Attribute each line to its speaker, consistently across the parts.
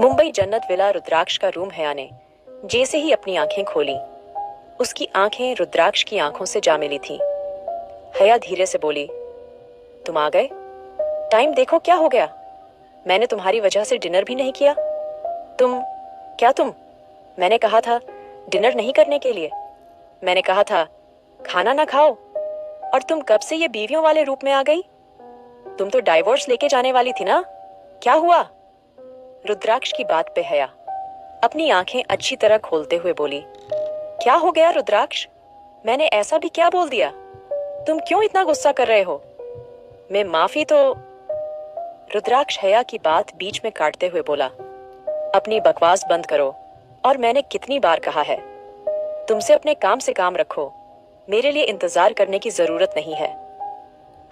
Speaker 1: मुंबई जन्नत विला रुद्राक्ष का रूम हया ने जैसे ही अपनी आंखें खोली, उसकी आंखें रुद्राक्ष की आंखों से जा मिली थीं। हया धीरे से बोली, तुम आ गए? टाइम देखो क्या हो गया। मैंने तुम्हारी वजह से डिनर भी नहीं किया। तुम मैंने कहा था डिनर नहीं करने के लिए। मैंने कहा था खाना ना खाओ, और तुम कब से ये बीवियों वाले रूप में आ गई? तुम तो डाइवोर्स लेके जाने वाली थी ना, क्या हुआ? रुद्राक्ष की बात पे हया अपनी आंखें अच्छी तरह खोलते हुए बोली, क्या हो गया रुद्राक्ष? मैंने ऐसा भी क्या बोल दिया? तुम क्यों इतना गुस्सा कर रहे हो? मैं माफी तो। रुद्राक्ष हया की बात बीच में काटते हुए बोला, अपनी बकवास बंद करो। और मैंने कितनी बार कहा है, तुमसे अपने काम से काम रखो, मेरे लिए इंतजार करने की जरूरत नहीं है।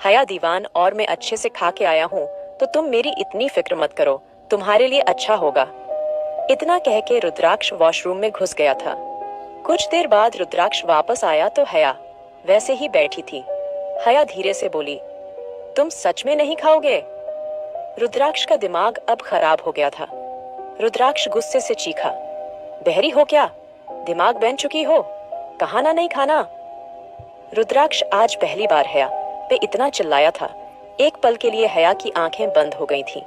Speaker 1: हया दीवान, और मैं अच्छे से खा के आया हूं, तो तुम मेरी इतनी फिक्र मत करो, तुम्हारे लिए अच्छा होगा। इतना कह के रुद्राक्ष वॉशरूम में घुस गया था। कुछ देर बाद रुद्राक्ष वापस आया तो हया वैसे ही बैठी थी। हया धीरे से बोली, तुम सच में नहीं खाओगे? रुद्राक्ष का दिमाग अब खराब हो गया था। रुद्राक्ष गुस्से से चीखा, बहरी हो क्या? दिमाग बन चुकी हो? कहा ना नहीं खाना। रुद्राक्ष आज पहली बार हया पे इतना चिल्लाया था। एक पल के लिए हया की आंखें बंद हो गई थीं।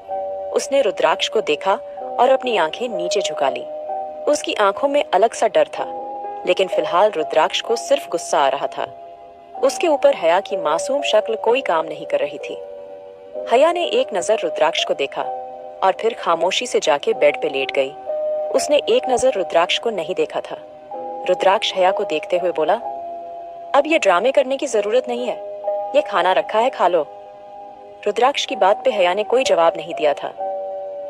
Speaker 1: उसने रुद्राक्ष को देखा और अपनी आंखें नीचे झुका ली। उसकी आंखों में अलग सा डर था, लेकिन फिलहाल रुद्राक्ष को सिर्फ गुस्सा आ रहा था। उसके ऊपर हया की मासूम शक्ल कोई काम नहीं कर रही थी। हया ने एक नजर रुद्राक्ष को देखा और फिर खामोशी से जाके बेड पे लेट गई। उसने एक नजर रुद्राक्ष को नहीं देखा था। रुद्राक्ष हया को देखते हुए बोला, अब ये ड्रामे करने की जरूरत नहीं है, ये खाना रखा है, खा लो। रुद्राक्ष की बात पे हया ने कोई जवाब नहीं दिया था।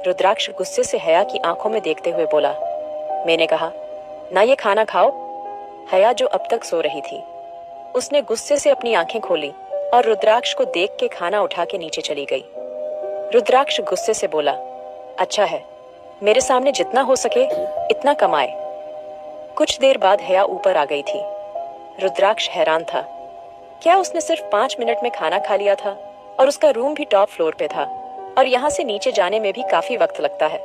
Speaker 1: रुद्राक्ष गुस्से से हया की आंखों में देखते हुए बोला, मैंने कहा ना ये खाना खाओ। हया जो अब तक सो रही थी, उसने गुस्से से अपनी आंखें खोली और रुद्राक्ष को देख के खाना उठा के नीचे चली गई। रुद्राक्ष गुस्से से बोला, अच्छा है, मेरे सामने जितना हो सके इतना कमाए। कुछ देर बाद हया ऊपर आ गई थी। रुद्राक्ष हैरान था, क्या उसने सिर्फ 5 मिनट में खाना खा लिया था? और उसका रूम भी टॉप फ्लोर पे था, और यहाँ से नीचे जाने में भी काफी वक्त लगता है।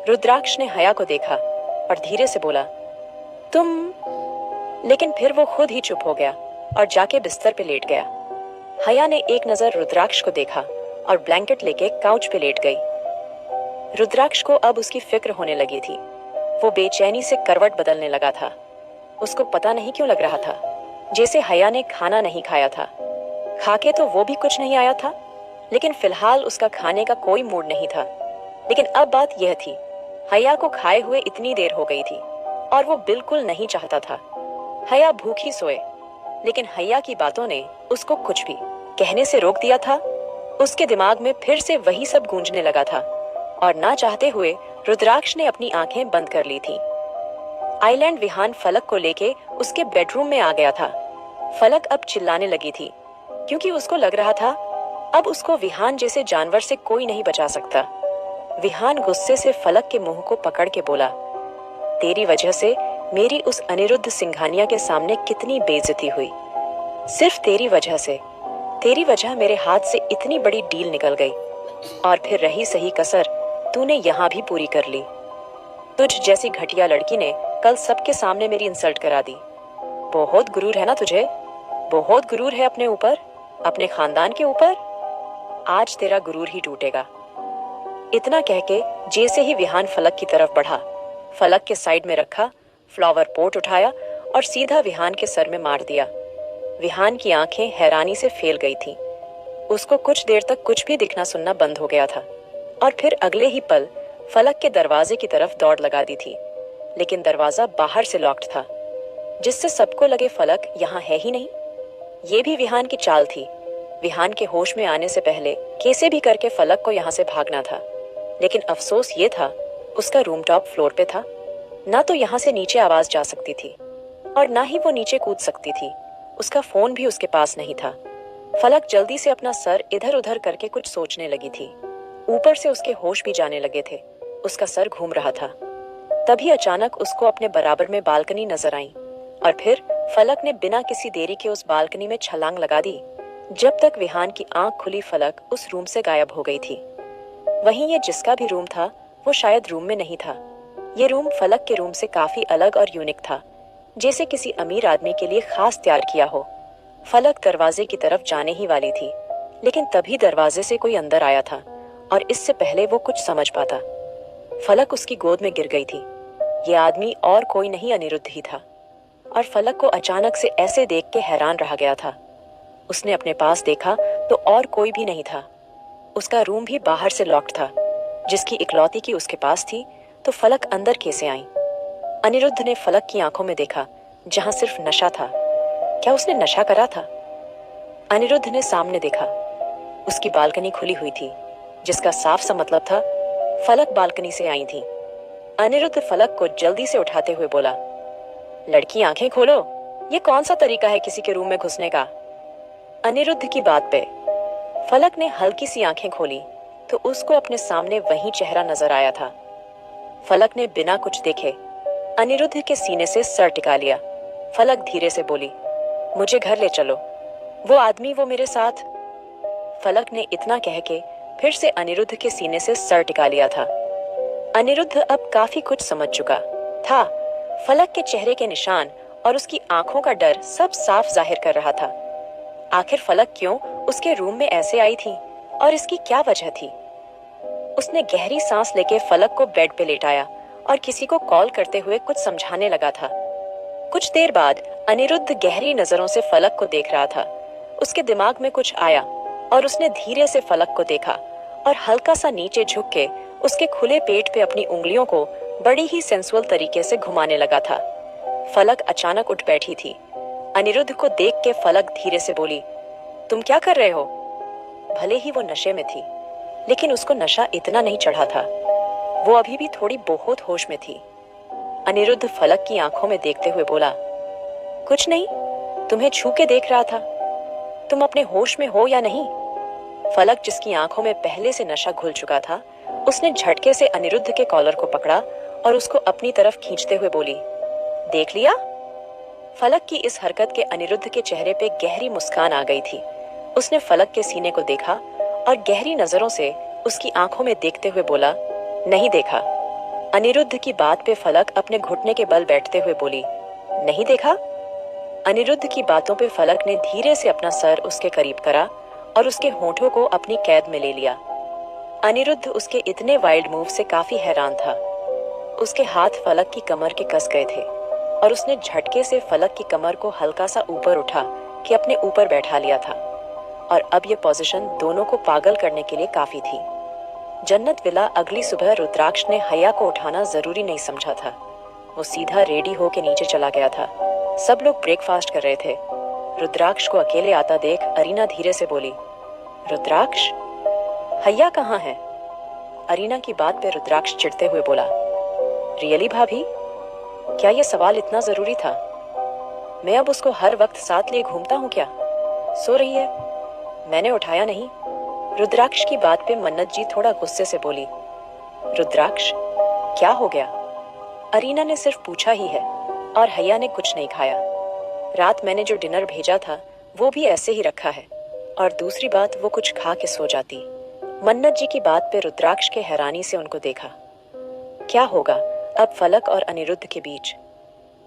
Speaker 1: रुद्राक्ष ने हया को देखा और धीरे से बोला, तुम। लेकिन फिर वो खुद ही चुप हो गया और जाके बिस्तर पे लेट गया। हया ने एक नजर रुद्राक्ष को देखा और ब्लैंकेट लेके काउच पे लेट गई। रुद्राक्ष को अब उसकी फिक्र होने लगी थी। वो बेचैनी से करवट बदलने लगा था। उसको पता नहीं क्यों लग रहा था जैसे हया ने खाना नहीं खाया था। खाके तो वो भी कुछ नहीं आया था, लेकिन फिलहाल उसका खाने का कोई मूड नहीं था। लेकिन अब बात यह थी, हया को खाए हुए इतनी देर हो गई थी और वो बिल्कुल नहीं चाहता था हया भूखी सोए। लेकिन हया की बातों ने उसको कुछ भी कहने से रोक दिया था। उसके दिमाग में फिर से वही सब गूंजने लगा था और ना चाहते हुए रुद्राक्ष ने अपनी आंखें बंद कर ली थी। आइलैंड विहान फलक को लेके उसके बेडरूम में आ गया था। फलक अब चिल्लाने लगी थी, क्योंकि उसको लग रहा था अब उसको विहान जैसे जानवर से कोई नहीं बचा सकता। विहान गुस्से से फलक के मुंह को पकड़ के बोला, तेरी वजह से मेरी उस अनिरुद्ध सिंघानिया के सामने कितनी बेइज्जती हुई। सिर्फ तेरी वजह से, तेरी वजह मेरे हाथ से इतनी बड़ी डील निकल गई, और फिर रही सही कसर तूने यहाँ भी पूरी कर ली। तुझ जैसी घटिया लड़की ने कल सबके सामने मेरी इंसल्ट करा दी। बहुत गुरूर है ना तुझे? बहुत गुरूर है अपने ऊपर, अपने खानदान के ऊपर। आज तेरा गुरूर ही टूटेगा। इतना कह के जैसे ही विहान फलक की तरफ बढ़ा, फलक के साइड में रखा फ्लावर पोट उठाया और सीधा विहान के सर में मार दिया। विहान की आंखें हैरानी से फैल गई थीं। उसको कुछ देर तक कुछ भी दिखना सुनना बंद हो गया था, और फिर अगले ही पल फलक के दरवाजे की तरफ दौड़ लगा दी थी। लेकिन दरवाजा बाहर से लॉक्ड था, जिससे सबको लगे फलक यहाँ है ही नहीं। ये भी विहान की चाल थी। विहान के होश में आने से पहले कैसे भी करके फलक को यहाँ से भागना था। लेकिन अफसोस ये था, उसका रूम टॉप फ्लोर पे था। ना तो यहाँ से नीचे आवाज जा सकती थी और ना ही वो नीचे कूद सकती थी। उसका फोन भी उसके पास नहीं था। फलक जल्दी से अपना सर इधर उधर करके कुछ सोचने लगी थी। ऊपर से उसके होश भी जाने लगे थे। उसका सर घूम रहा था। तभी अचानक उसको अपने बराबर में बालकनी नजर आई, और फिर फलक ने बिना किसी देरी के उस बालकनी में छलांग लगा दी। जब तक विहान की आंख खुली, फलक उस रूम से गायब हो गई थी। वहीं ये जिसका भी रूम था, वो शायद रूम में नहीं था। ये रूम फलक के रूम से काफी अलग और यूनिक था, जैसे किसी अमीर आदमी के लिए खास तैयार किया हो। फलक दरवाजे की तरफ जाने ही वाली थी, लेकिन तभी दरवाजे से कोई अंदर आया था और इससे पहले वो कुछ समझ पाता, फलक उसकी गोद में गिर गई थी। ये आदमी और कोई नहीं अनिरुद्ध ही था, और फलक को अचानक से ऐसे देख के हैरान रह गया था। उसने अपने पास देखा तो और कोई भी नहीं था। उसका रूम भी बाहर से लॉक्ड था, जिसकी इकलौती की उसके पास थी, तो फलक अंदर कैसे आई? अनिरुद्ध ने फलक की आंखों में देखा, जहां सिर्फ नशा था। क्या उसने नशा करा था? अनिरुद्ध ने सामने देखा। उसकी बालकनी खुली हुई थी, जिसका साफ सा मतलब था फलक बालकनी से आई थी। अनिरुद्ध फलक को जल्दी से उठाते हुए बोला, लड़की आंखें खोलो, ये कौन सा तरीका है किसी के रूम में घुसने का? अनिरुद्ध की बात पे फलक ने हल्की सी आंखें खोली तो उसको अपने सामने वही चेहरा नजर आया था। फलक ने बिना कुछ देखे अनिरुद्ध के सीने से सर टिका लिया। फलक धीरे से बोली, मुझे घर ले चलो, वो आदमी वो मेरे साथ। फलक ने इतना कह के फिर से अनिरुद्ध के सीने से सर टिका लिया था। अनिरुद्ध अब काफी कुछ समझ चुका था। फलक के चेहरे के निशान और उसकी आंखों का डर सब साफ जाहिर कर रहा था। आखिर फलक क्यों उसके रूम में ऐसे आई थी और इसकी क्या वजह थी? उसने गहरी सांस लेके फलक को बेड पे लेटाया और किसी को कॉल करते हुए कुछ समझाने लगा था। कुछ देर बाद अनिरुद्ध गहरी नजरों से फलक को देख रहा था। उसके दिमाग में कुछ आया और उसने धीरे से फलक को देखा और हल्का सा नीचे झुक के उसके खुले पेट पे अपनी उंगलियों को बड़ी ही सेंसुअल तरीके से घुमाने लगा था। फलक अचानक उठ बैठी थी। अनिरुद्ध को देख के फलक धीरे से बोली, तुम क्या कर रहे हो? भले ही वो नशे में थी, लेकिन उसको नशा इतना नहीं चढ़ा था। वो अभी भी थोड़ी बहुत होश में थी। अनिरुद्ध फलक की आंखों में देखते हुए बोला, कुछ नहीं, तुम्हें छू के देख रहा था। तुम अपने होश में हो या नहीं? फलक, जिसकी आंखों में पहले से नशा घुल चुका था, उसने झटके से अनिरुद्ध के कॉलर को पकड़ा और उसको अपनी तरफ खींचते हुए बोली, देख लिया? फलक की इस हरकत के अनिरुद्ध के चेहरे पे गहरी मुस्कान आ गई थी। उसने फलक के सीने को देखा और गहरी नजरों से उसकी आंखों में देखते हुए बोला, नहीं देखा। अनिरुद्ध की बात पे फलक अपने घुटने के बल बैठते हुए बोली, नहीं देखा? अनिरुद्ध की बातों पे फलक ने धीरे से अपना सर उसके करीब करा और उसके होठों को अपनी कैद में ले लिया। अनिरुद्ध उसके इतने वाइल्ड मूव से काफी हैरान था। उसके हाथ फलक की कमर के कस गए थे और उसने झटके से फलक की कमर को हल्का सा ऊपर उठा कि अपने ऊपर बैठा लिया था। और अब ये पोजीशन दोनों को पागल करने के लिए काफी थी। जन्नत विला अगली सुबह रुद्राक्ष ने हया को उठाना जरूरी नहीं समझा था। वो सीधा रेडी होके नीचे चला गया था। सब लोग ब्रेकफास्ट कर रहे थे। रुद्राक्ष को अकेले आता देख अरीना धीरे से बोली, रुद्राक्ष, हया कहाँ है? अरीना की बात पे रुद्राक्ष चिढ़ते हुए बोला, रियली भाभी, क्या ये सवाल इतना जरूरी था? मैं अब उसको हर वक्त साथ लिए घूमता हूँ क्या? सो रही है, मैंने उठाया नहीं। रुद्राक्ष की बात पे मन्नत जी थोड़ा गुस्से से बोली, रुद्राक्ष, क्या हो गया? अरीना ने सिर्फ पूछा ही है और हया ने कुछ नहीं खाया। रात मैंने जो डिनर भेजा था वो भी ऐसे ही रखा है, और दूसरी बात, वो कुछ खा के सो जाती। मन्नत जी की बात पे रुद्राक्ष के हैरानी से उनको देखा। क्या होगा अब फलक और अनिरुद्ध के बीच?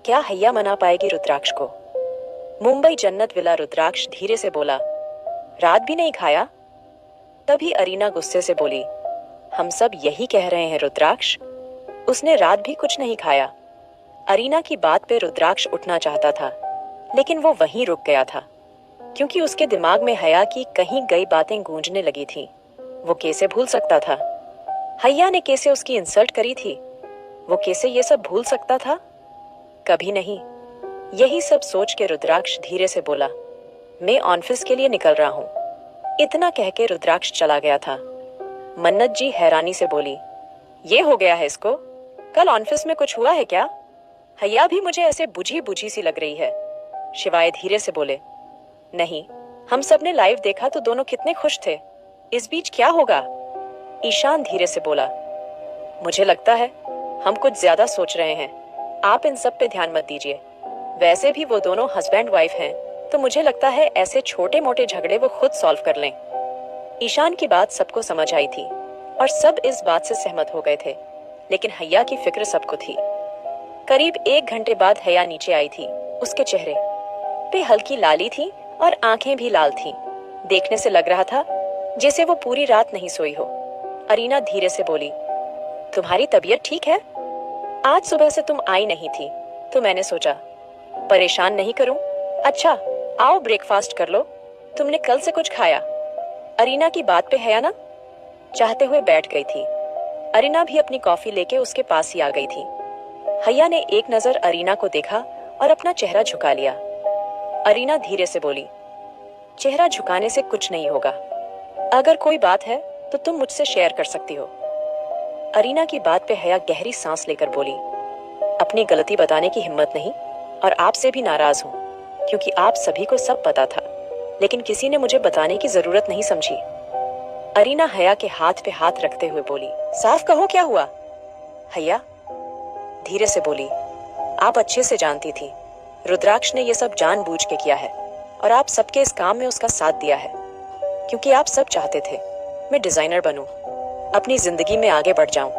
Speaker 1: क्या हया मना पाएगी रुद्राक्ष को? मुंबई जन्नत विला रुद्राक्ष धीरे से बोला, रात भी नहीं खाया? तभी अरीना गुस्से से बोली, हम सब यही कह रहे हैं रुद्राक्ष, उसने रात भी कुछ नहीं खाया। अरीना की बात पे रुद्राक्ष उठना चाहता था, लेकिन वो वहीं रुक गया था, क्योंकि उसके दिमाग में हया की कहीं गई बातें गूंजने लगी थी। वो कैसे भूल सकता था? हया ने कैसे उसकी इंसल्ट करी थी? वो कैसे ये सब भूल सकता था? कभी नहीं। यही सब सोच के रुद्राक्ष धीरे से बोला, मैं ऑफिस के लिए निकल रहा हूँ। इतना कह के रुद्राक्ष चला गया था। मन्नत जी हैरानी से बोली, ये हो गया है इसको? कल ऑफिस में कुछ हुआ है क्या? हया भी मुझे ऐसे बुझी बुझी सी लग रही है। शिवाय धीरे से बोले, नहीं, हम सब ने लाइव देखा तो दोनों कितने खुश थे। इस बीच क्या होगा? ईशान धीरे से बोला, मुझे लगता है हम कुछ ज्यादा सोच रहे हैं। आप इन सब पे ध्यान मत दीजिए। वैसे भी वो दोनों हस्बैंड वाइफ हैं, तो मुझे लगता है ऐसे छोटे मोटे झगड़े वो खुद सॉल्व कर लें। ईशान की बात सबको समझ आई थी और सब इस बात से सहमत हो गए थे लेकिन हैया की फिक्र सबको थी। करीब 1 घंटे बाद हैया नीचे आई थी। उसके चेहरे पे हल्की लाली थी और आंखें भी लाल थीं। देखने से लग रहा था जैसे वो पूरी रात नहीं सोई हो। अरीना धीरे से बोली, तुम्हारी तबीयत ठीक है? आज सुबह से तुम आई नहीं थी तो मैंने सोचा परेशान नहीं करूं। अच्छा, आओ ब्रेकफास्ट कर लो। तुमने कल से कुछ खाया? अरीना की बात पे हैया ना चाहते हुए बैठ गई थी। अरीना भी अपनी कॉफी लेके उसके पास ही आ गई थी। हैया ने एक नजर अरीना को देखा और अपना चेहरा झुका लिया। अरीना धीरे से बोली, चेहरा झुकाने से कुछ नहीं होगा। अगर कोई बात है तो तुम मुझसे शेयर कर सकती हो। अरीना की बात पे हैया गहरी सांस लेकर बोली, अपनी गलती बताने की हिम्मत नहीं और आपसे भी नाराज हूं क्योंकि आप सभी को सब पता था, लेकिन किसी ने मुझे बताने की जरूरत नहीं समझी। अरीना हैया के हाथ पे हाथ रखते हुए बोली, साफ कहो क्या हुआ? हैया धीरे से बोली, आप अच्छे से जानती थी रुद्राक्ष ने ये सब जानबूझ के किया है और आप सबके इस काम में उसका साथ दिया है क्योंकि आप सब चाहते थे मैं डिजाइनर बनूं, अपनी जिंदगी में आगे बढ़ जाऊं,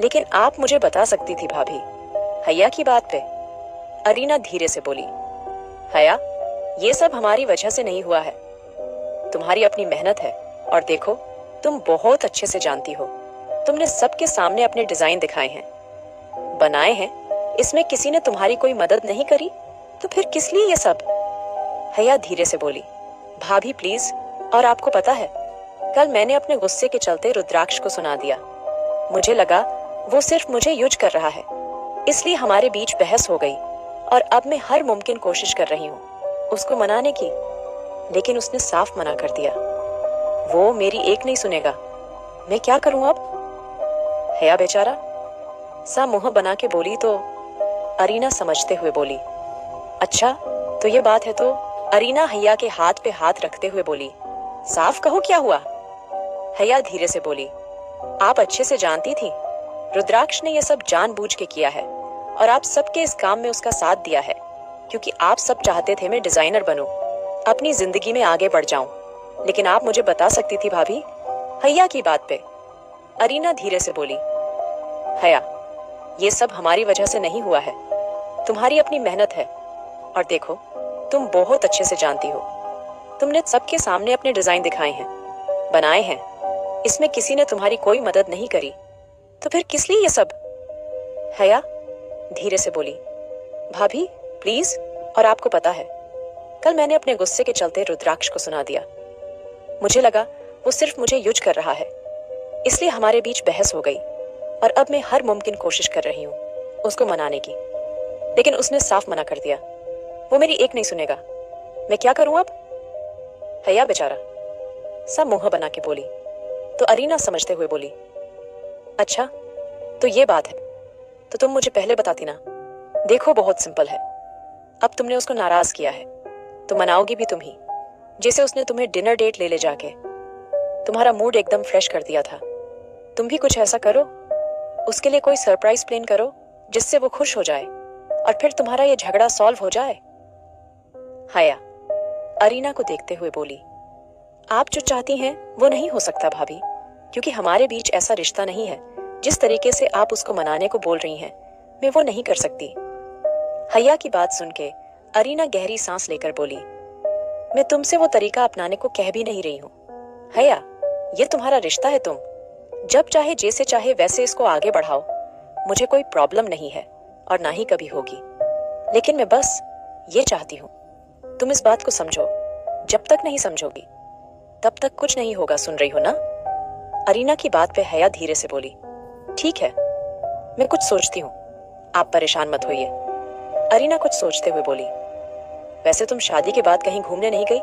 Speaker 1: लेकिन आप मुझे बता सकती थी भाभी। हैया की बात पे अरीना धीरे से बोली, हैया ये सब हमारी वजह से नहीं हुआ है, तुम्हारी अपनी मेहनत है और देखो तुम बहुत अच्छे से जानती हो, तुमने सबके सामने अपने डिजाइन दिखाए हैं, बनाए हैं, इसमें किसी ने तुम्हारी कोई मदद नहीं करी तो फिर किस लिए ये सब? हैया धीरे से बोली, भाभी प्लीज, और आपको पता है कल मैंने अपने गुस्से के चलते रुद्राक्ष को सुना दिया। मुझे लगा वो सिर्फ मुझे यूज कर रहा है, इसलिए हमारे बीच बहस हो गई और अब मैं हर मुमकिन कोशिश कर रही हूँ उसको मनाने की, लेकिन उसने साफ मना कर दिया। वो मेरी एक नहीं सुनेगा, मैं क्या करूं अब? हैया बेचारा सा मुंह बना के बोली तो अरीना समझते हुए बोली, अच्छा तो ये बात है तो? अरीना हैया के हाथ पे हाथ रखते हुए बोली, साफ कहो क्या हुआ? हैया धीरे से बोली, आप अच्छे से जानती थी रुद्राक्ष ने ये सब जानबूझ के किया है और आप सबके इस काम में उसका साथ दिया है क्योंकि आप सब चाहते थे मैं डिजाइनर बनूं, अपनी जिंदगी में आगे बढ़ जाऊं, लेकिन आप मुझे बता सकती थी भाभी। हैया की बात पे अरीना धीरे से बोली, हैया ये सब हमारी वजह से नहीं हुआ है, तुम्हारी अपनी मेहनत है और देखो तुम बहुत अच्छे से जानती हो, तुमने सबके सामने अपने डिजाइन दिखाए हैं, बनाए हैं, इसमें किसी ने तुम्हारी कोई मदद नहीं करी तो फिर किस लिए ये सब? हैया धीरे से बोली, भाभी प्लीज, और आपको पता है कल मैंने अपने गुस्से के चलते रुद्राक्ष को सुना दिया। मुझे लगा वो सिर्फ मुझे यूज कर रहा है, इसलिए हमारे बीच बहस हो गई और अब मैं हर मुमकिन कोशिश कर रही हूँ उसको मनाने की, लेकिन उसने साफ मना कर दिया। वो मेरी एक नहीं सुनेगा, मैं क्या करूं अब? हैया बेचारा सब मुंह बना के बोली तो अरीना समझते हुए बोली, अच्छा तो ये बात है तो तुम मुझे पहले बताती ना। देखो बहुत सिंपल है, अब तुमने उसको नाराज किया है तो मनाओगी भी तुम ही, जैसे उसने तुम्हें डिनर डेट ले जाके तुम्हारा मूड एकदम फ्रेश कर दिया था। तुम भी कुछ ऐसा करो, उसके लिए कोई सरप्राइज प्लान करो जिससे वो खुश हो जाए और फिर तुम्हारा ये झगड़ा सॉल्व हो जाए। हैया अरीना को देखते हुए बोली, आप जो चाहती हैं वो नहीं हो सकता भाभी, क्योंकि हमारे बीच ऐसा रिश्ता नहीं है। जिस तरीके से आप उसको मनाने को बोल रही हैं मैं वो नहीं कर सकती। हैया की बात सुन के अरीना गहरी सांस लेकर बोली, मैं तुमसे वो तरीका अपनाने को कह भी नहीं रही हूँ। हैया ये तुम्हारा रिश्ता है, तुम जब चाहे जैसे चाहे वैसे इसको आगे बढ़ाओ, मुझे कोई प्रॉब्लम नहीं है और ना ही कभी होगी, लेकिन मैं बस ये चाहती हूँ तुम इस बात को समझो। जब तक नहीं समझोगी तब तक कुछ नहीं होगा, सुन रही हो ना? अरीना की बात पे हैया धीरे से बोली, ठीक है मैं कुछ सोचती हूँ, आप परेशान मत होइए। अरीना कुछ सोचते हुए बोली, वैसे तुम शादी के बाद कहीं घूमने नहीं गई?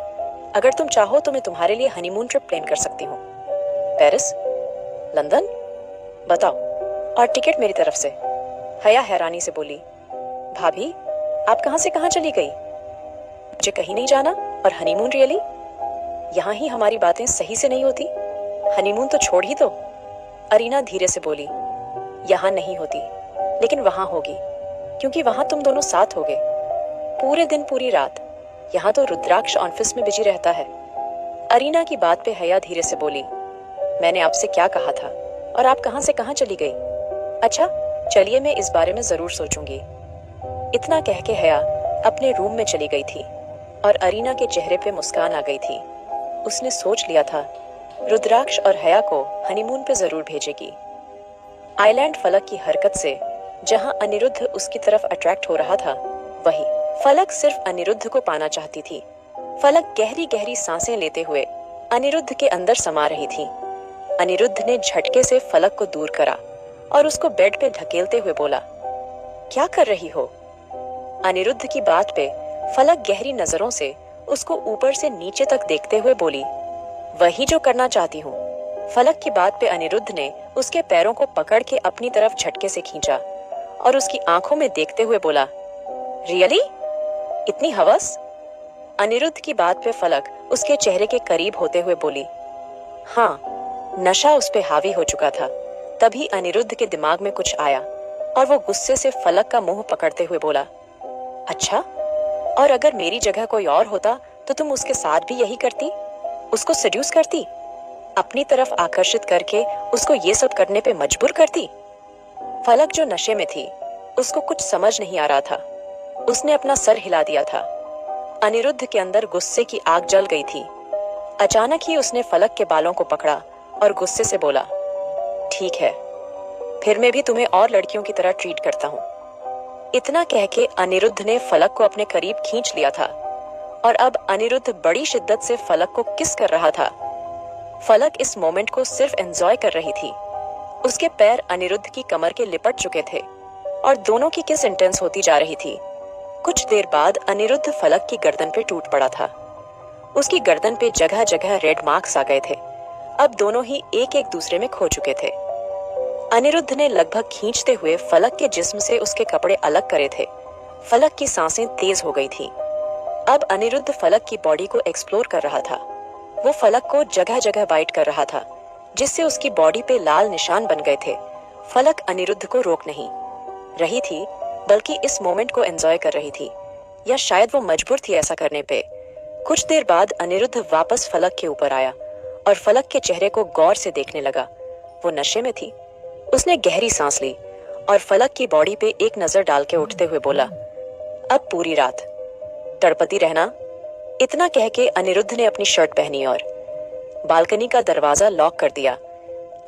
Speaker 1: अगर तुम चाहो तो मैं तुम्हारे लिए हनीमून ट्रिप प्लान कर सकती हूँ। पेरिस, लंदन, बताओ, और टिकट मेरी तरफ से। हैया हैरानी से बोली, भाभी आप कहां से कहां चली गई? मुझे कहीं नहीं जाना और हनीमून रियली? यहाँ ही हमारी बातें सही से नहीं होती, हनीमून तो छोड़ ही दो। अरीना धीरे से बोली, यहाँ नहीं होती लेकिन वहां होगी, क्योंकि वहां तुम दोनों साथ होगे पूरे दिन पूरी रात। यहाँ तो रुद्राक्ष ऑफिस में बिजी रहता है। अरीना की बात पे हैया धीरे से बोली, मैंने आपसे क्या कहा था और आप कहां से कहां चली गई? अच्छा, चलिए मैं इस बारे में जरूर सोचूंगी। इतना कह के हया अपने रूम में चली गई थी और अरीना के चेहरे पे मुस्कान आ गई थी। उसने सोच लिया था रुद्राक्ष और हया को हनीमून पे जरूर भेजेगी। आइलैंड फलक की हरकत से जहां अनिरुद्ध उसकी तरफ अट्रैक्ट हो रहा था, वही फलक सिर्फ अनिरुद्ध को पाना चाहती थी। फलक गहरी गहरी सांसें लेते हुए अनिरुद्ध के अंदर समा रही थी। अनिरुद्ध ने झटके से फलक को दूर करा और उसको बेड पे ढकेलते हुए बोला, क्या कर रही हो? अनिरुद्ध की बात पे फलक गहरी नजरों से उसको ऊपर से नीचे तक देखते हुए बोली, वही जो करना चाहती हूँ। फलक की बात पे अनिरुद्ध ने उसके पैरों को पकड़ के अपनी तरफ झटके से खींचा और उसकी आंखों में देखते हुए बोला, रियली? इतनी हवस? अनिरुद्ध की बात पे फलक उसके चेहरे के करीब होते हुए बोली, हाँ, नशा उस पे हावी हो चुका था। तभी अनिरुद्ध के दिमाग में कुछ आया और वो गुस्से से फलक का मुंह पकड़ते हुए बोला, अच्छा, और अगर मेरी जगह कोई और होता तो तुम उसके साथ भी यही करती? उसको सेड्यूस करती? अपनी तरफ आकर्षित करके उसको ये सब करने पे मजबूर करती? फलक जो नशे में थी, उसको कुछ समझ नहीं आ रहा था। उसने अपना सर हिला दिया था। अनिरुद्ध के अंदर गुस्से की आग जल गई थी। अचानक ही उसने फलक के बालों को पकड़ा और गुस्से से बोला, ठीक है, फिर मैं भी तुम्हें और लड़कियों की तरह ट्रीट करता हूँ। इतना कह के अनिरुद्ध ने फलक को अपने करीब खींच लिया था और अब अनिरुद्ध बड़ी शिद्दत से फलक को किस कर रहा था। फलक इस मोमेंट को सिर्फ एंजॉय कर रही थी। उसके पैर अनिरुद्ध की कमर के लिपट चुके थे और दोनों की किस इंटेंस होती जा रही थी। कुछ देर बाद अनिरुद्ध फलक की गर्दन पे टूट पड़ा था। उसकी गर्दन पे जगह जगह रेड मार्क्स आ गए थे। अब दोनों ही एक एक दूसरे में खो चुके थे। अनिरुद्ध ने लगभग खींचते हुए फलक के जिस्म से उसके कपड़े अलग करे थे। फलक की सांसें तेज हो गई थी। अब अनिरुद्ध फलक की बॉडी को एक्सप्लोर कर रहा था। वो फलक को जगह जगह बाइट कर रहा था, जिससे उसकी बॉडी पे लाल निशान बन गए थे। फलक अनिरुद्ध को रोक नहीं रही थी, बल्कि इस मोमेंट को एंजॉय कर रही थी, या शायद वो मजबूर थी ऐसा करने पे। कुछ देर बाद अनिरुद्ध वापस फलक के ऊपर आया और फलक के चेहरे को गौर से देखने लगा। वो नशे में थी। उसने गहरी सांस ली और फलक की बॉडी पे एक नजर डाल के उठते हुए बोला, अब पूरी रात तड़पती रहना। इतना कह के अनिरुद्ध ने अपनी शर्ट पहनी और बालकनी का दरवाजा लॉक कर दिया।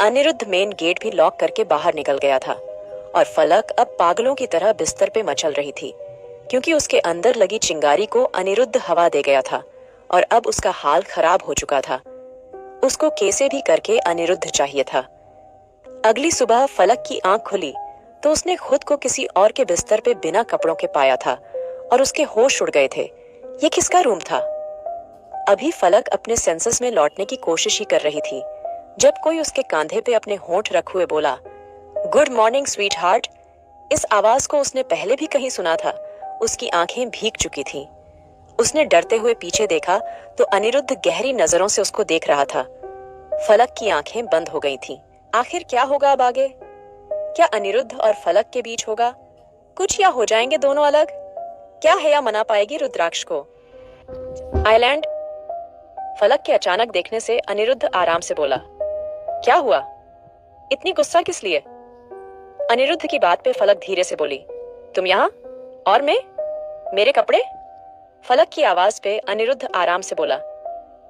Speaker 1: अनिरुद्ध मेन गेट भी लॉक करके बाहर निकल गया था और फलक अब पागलों की तरह बिस्तर पे मचल रही थी, क्योंकि उसके अंदर लगी चिंगारी को अनिरुद्ध हवा दे गया था और अब उसका हाल खराब हो चुका था। उसको कैसे भी करके अनिरुद्ध चाहिए था। अगली सुबह फलक की आंख खुली तो उसने खुद को किसी और के बिस्तर पे बिना कपड़ों के पाया था और उसके होश उड़ गए थे। ये किसका रूम था? अभी फलक अपने सेंसेस में लौटने की कोशिश ही कर रही थी जब कोई उसके कांधे पे अपने होंठ रखे हुए बोला, गुड मॉर्निंग स्वीट हार्ट। इस आवाज को उसने पहले भी कहीं सुना था। उसकी आंखें भीग चुकी थीं। उसने डरते हुए पीछे देखा तो अनिरुद्ध गहरी नजरों से उसको देख रहा था। फलक की आंखें बंद हो गई थीं। आखिर क्या होगा अब आगे? क्या अनिरुद्ध और फलक के बीच होगा कुछ, या हो जाएंगे दोनों अलग? क्या हया मना पाएगी रुद्राक्ष को? आइलैंड फलक के अचानक देखने से अनिरुद्ध आराम से बोला, क्या हुआ? इतनी गुस्सा किस लिए? अनिरुद्ध की बात पे फलक धीरे से बोली, तुम यहाँ और मैं? मेरे कपड़े? फलक की आवाज पे अनिरुद्ध आराम से बोला,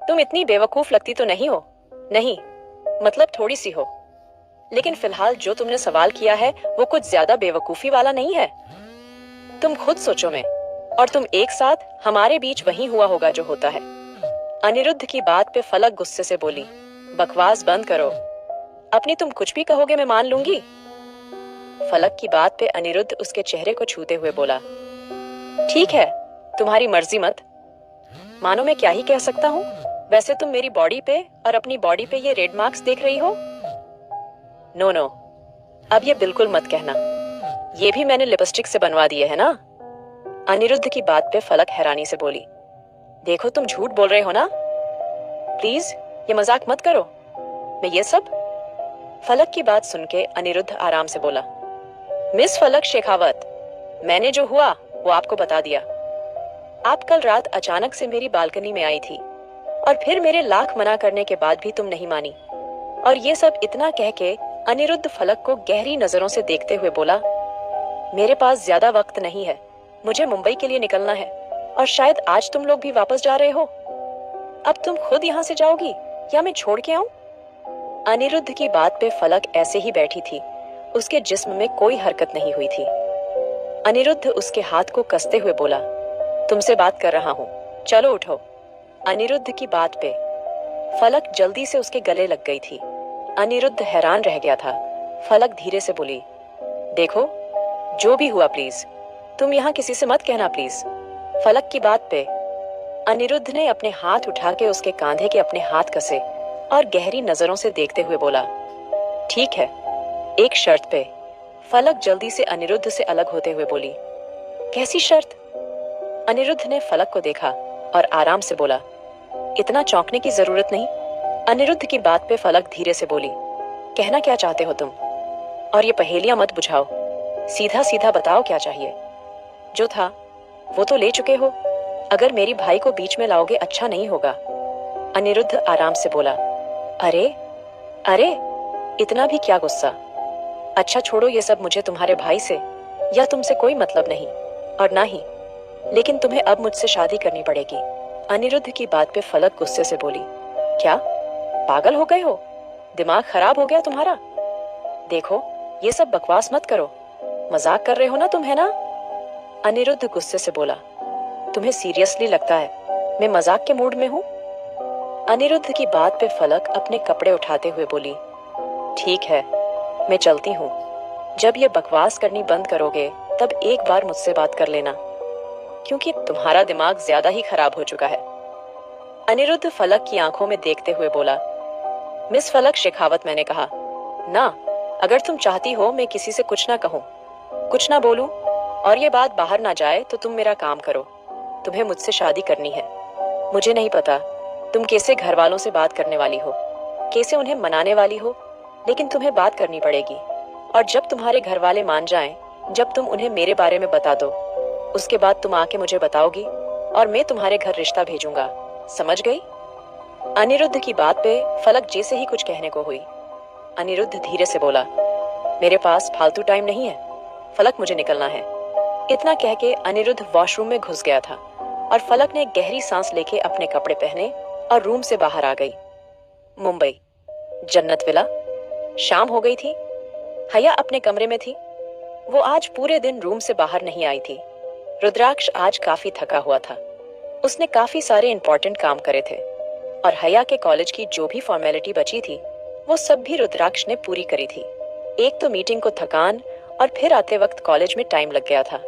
Speaker 1: तुम इतनी बेवकूफ लगती तो नहीं हो। नहीं, मतलब थोड़ी सी हो, लेकिन फिलहाल जो तुमने सवाल किया है वो कुछ ज्यादा बेवकूफी वाला नहीं है। तुम खुद सोचो मैं और तुम एक साथ, हमारे बीच वही हुआ होगा जो होता है। अनिरुद्ध की बात पे फलक गुस्से से बोली, बकवास बंद करो। अपनी तुम कुछ भी कहोगे मैं मान लूंगी। फलक की बात पे अनिरुद्ध उसके चेहरे को छूते हुए बोला, ठीक है, तुम्हारी मर्जी मत मानो, मैं क्या ही कह सकता हूँ। वैसे तुम मेरी बॉडी पे और अपनी बॉडी पे ये रेड मार्क्स देख रही हो। नो नो, अब ये बिल्कुल मत कहना। ये भी मैंने लिपस्टिक से बनवा दिए है ना। अनिरुद्ध की बात पे फलक हैरानी से बोली, देखो तुम झूठ बोल रहे हो ना। प्लीज ये मजाक मत करो। मैं ये सब? फलक की बात सुन के अनिरुद्ध आराम से बोला, मिस फलक शेखावत, मैंने जो हुआ वो आपको बता दिया। आप कल रात अचानक से मेरी बालकनी में आई थी और फिर मेरे लाख मना करने के बाद भी तुम नहीं मानी। और ये सब इतना कह के अनिरुद्ध फलक को गहरी नजरों से देखते हुए बोला, मेरे पास ज्यादा वक्त नहीं है, मुझे मुंबई के लिए निकलना है और शायद आज तुम लोग भी वापस जा रहे हो। अब तुम खुद यहाँ से जाओगी या मैं छोड़ के आऊं? अनिरुद्ध की बात पे फलक ऐसे ही बैठी थी, उसके जिस्म में कोई हरकत नहीं हुई थी। अनिरुद्ध उसके हाथ को कसते हुए बोला, तुमसे बात कर रहा हूँ, चलो उठो। अनिरुद्ध की बात पे फलक जल्दी से उसके गले लग गई थी। अनिरुद्ध हैरान रह गया था। फलक धीरे से बोली, देखो जो भी हुआ प्लीज तुम यहाँ किसी से मत कहना प्लीज। फलक की बात पे अनिरुद्ध ने अपने हाथ उठा के उसके कांधे के अपने हाथ कसे और गहरी नजरों से देखते हुए बोला, ठीक है, एक शर्त पे। फलक जल्दी से अनिरुद्ध से अलग होते हुए बोली, कैसी शर्त? अनिरुद्ध ने फलक को देखा और आराम से बोला, इतना चौंकने की जरूरत नहीं। अनिरुद्ध की बात पे फलक धीरे से बोली, कहना क्या चाहते हो तुम? और ये पहेलियां मत बुझाओ, सीधा सीधा बताओ क्या चाहिए। जो था वो तो ले चुके हो, अगर मेरी भाई को बीच में लाओगे अच्छा नहीं होगा। अनिरुद्ध आराम से बोला, अरे अरे इतना भी क्या गुस्सा। अच्छा छोड़ो ये सब, मुझे तुम्हारे भाई से या तुमसे कोई मतलब नहीं और ना ही, लेकिन तुम्हें अब मुझसे शादी करनी पड़ेगी। अनिरुद्ध की बात पे फलक गुस्से से बोली, क्या पागल हो गए हो? दिमाग खराब हो गया तुम्हारा? देखो ये सब बकवास मत करो, मजाक कर रहे हो ना तुम, है ना? अनिरुद्ध गुस्से से बोला, तुम्हें सीरियसली लगता है मैं मजाक के मूड में हूँ? अनिरुद्ध की बात पे फलक अपने कपड़े उठाते हुए बोली, ठीक है मैं चलती हूँ, जब ये बकवास करनी बंद करोगे तब एक बार मुझसे बात कर लेना, क्योंकि तुम्हारा दिमाग ज्यादा ही खराब हो चुका है। अनिरुद्ध फलक की आंखों में देखते हुए बोला, मिस फलक शेखावत, मैंने कहा ना, अगर तुम चाहती हो मैं किसी से कुछ ना कहूँ, कुछ ना बोलूं और ये बात बाहर ना जाए तो तुम मेरा काम करो, तुम्हें मुझसे शादी करनी है। मुझे नहीं पता तुम कैसे घर वालों से बात करने वाली हो, कैसे उन्हें मनाने वाली हो, लेकिन तुम्हें बात करनी पड़ेगी। और जब तुम्हारे घर वाले मान जाएं, जब तुम उन्हें मेरे बारे में बता दो, उसके बाद तुम आके मुझे बताओगी और मैं तुम्हारे घर रिश्ता भेजूंगा, समझ गई? अनिरुद्ध की बात पे फलक जैसे ही कुछ कहने को हुई। अनिरुद्ध धीरे से बोला, मेरे पास फालतू टाइम नहीं है फलक, मुझे निकलना है। इतना कह के अनिरुद्ध वॉशरूम में घुस गया था और फलक ने गहरी सांस लेके अपने कपड़े पहने और रूम से बाहर आ गई। मुंबई, जन्नत विला। शाम हो गई थी। हया अपने कमरे में थी। वो आज पूरे दिन रूम से बाहर नहीं आई थी। रुद्राक्ष आज काफी थका हुआ था। उसने काफी सारे इंपॉर्टेंट काम करे थे और हया के कॉलेज की जो भी फॉर्मेलिटी बची थी वो सब भी रुद्राक्ष ने पूरी करी थी। एक तो मीटिंग को थकान और फिर आते वक्त कॉलेज में टाइम लग गया था।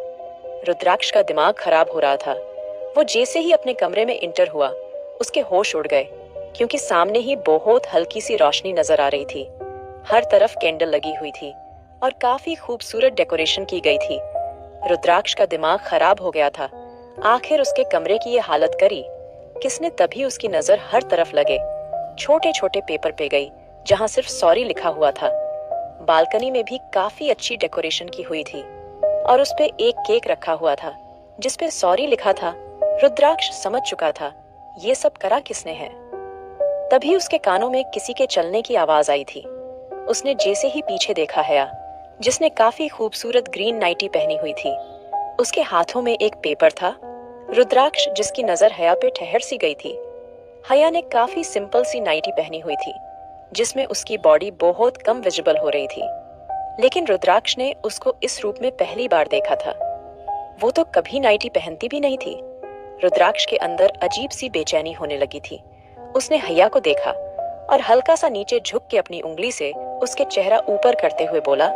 Speaker 1: रुद्राक्ष का दिमाग खराब हो रहा था। वो जैसे ही अपने कमरे में इंटर हुआ उसके होश उड़ गए, क्योंकि सामने ही बहुत हल्की सी रोशनी नजर आ रही थी। हर तरफ कैंडल लगी हुई थी और काफी खूबसूरत डेकोरेशन की गई थी। रुद्राक्ष का दिमाग खराब हो गया था। आखिर उसके कमरे की ये हालत करी किसने? तभी उसकी नजर हर तरफ लगे छोटे छोटे पेपर पे गई जहां सिर्फ सॉरी लिखा हुआ था। बालकनी में भी काफी अच्छी डेकोरेशन की हुई थी और उस पे एक केक रखा हुआ था जिसपे सॉरी लिखा था। रुद्राक्ष समझ चुका था ये सब करा किसने है। तभी उसके कानों में किसी के चलने की आवाज आई थी। उसने जैसे ही पीछे देखा हया, जिसने काफी खूबसूरत ग्रीन नाइटी पहनी हुई थी। उसके हाथों में एक पेपर था। रुद्राक्ष जिसकी नजर हया पे ठहर सी गई थी। हया ने काफी सिंपल सी नाइटी पहनी हुई थी जिसमें उसकी बॉडी बहुत कम विजिबल हो रही थी, लेकिन रुद्राक्ष ने उसको इस रूप में पहली बार देखा था। वो तो कभी नाइटी पहनती भी नहीं थी। रुद्राक्ष के अंदर अजीब सी बेचैनी होने लगी थी। उसने हया को देखा और हल्का सा नीचे झुक के अपनी उंगली से उसके चेहरा ऊपर करते हुए बोला,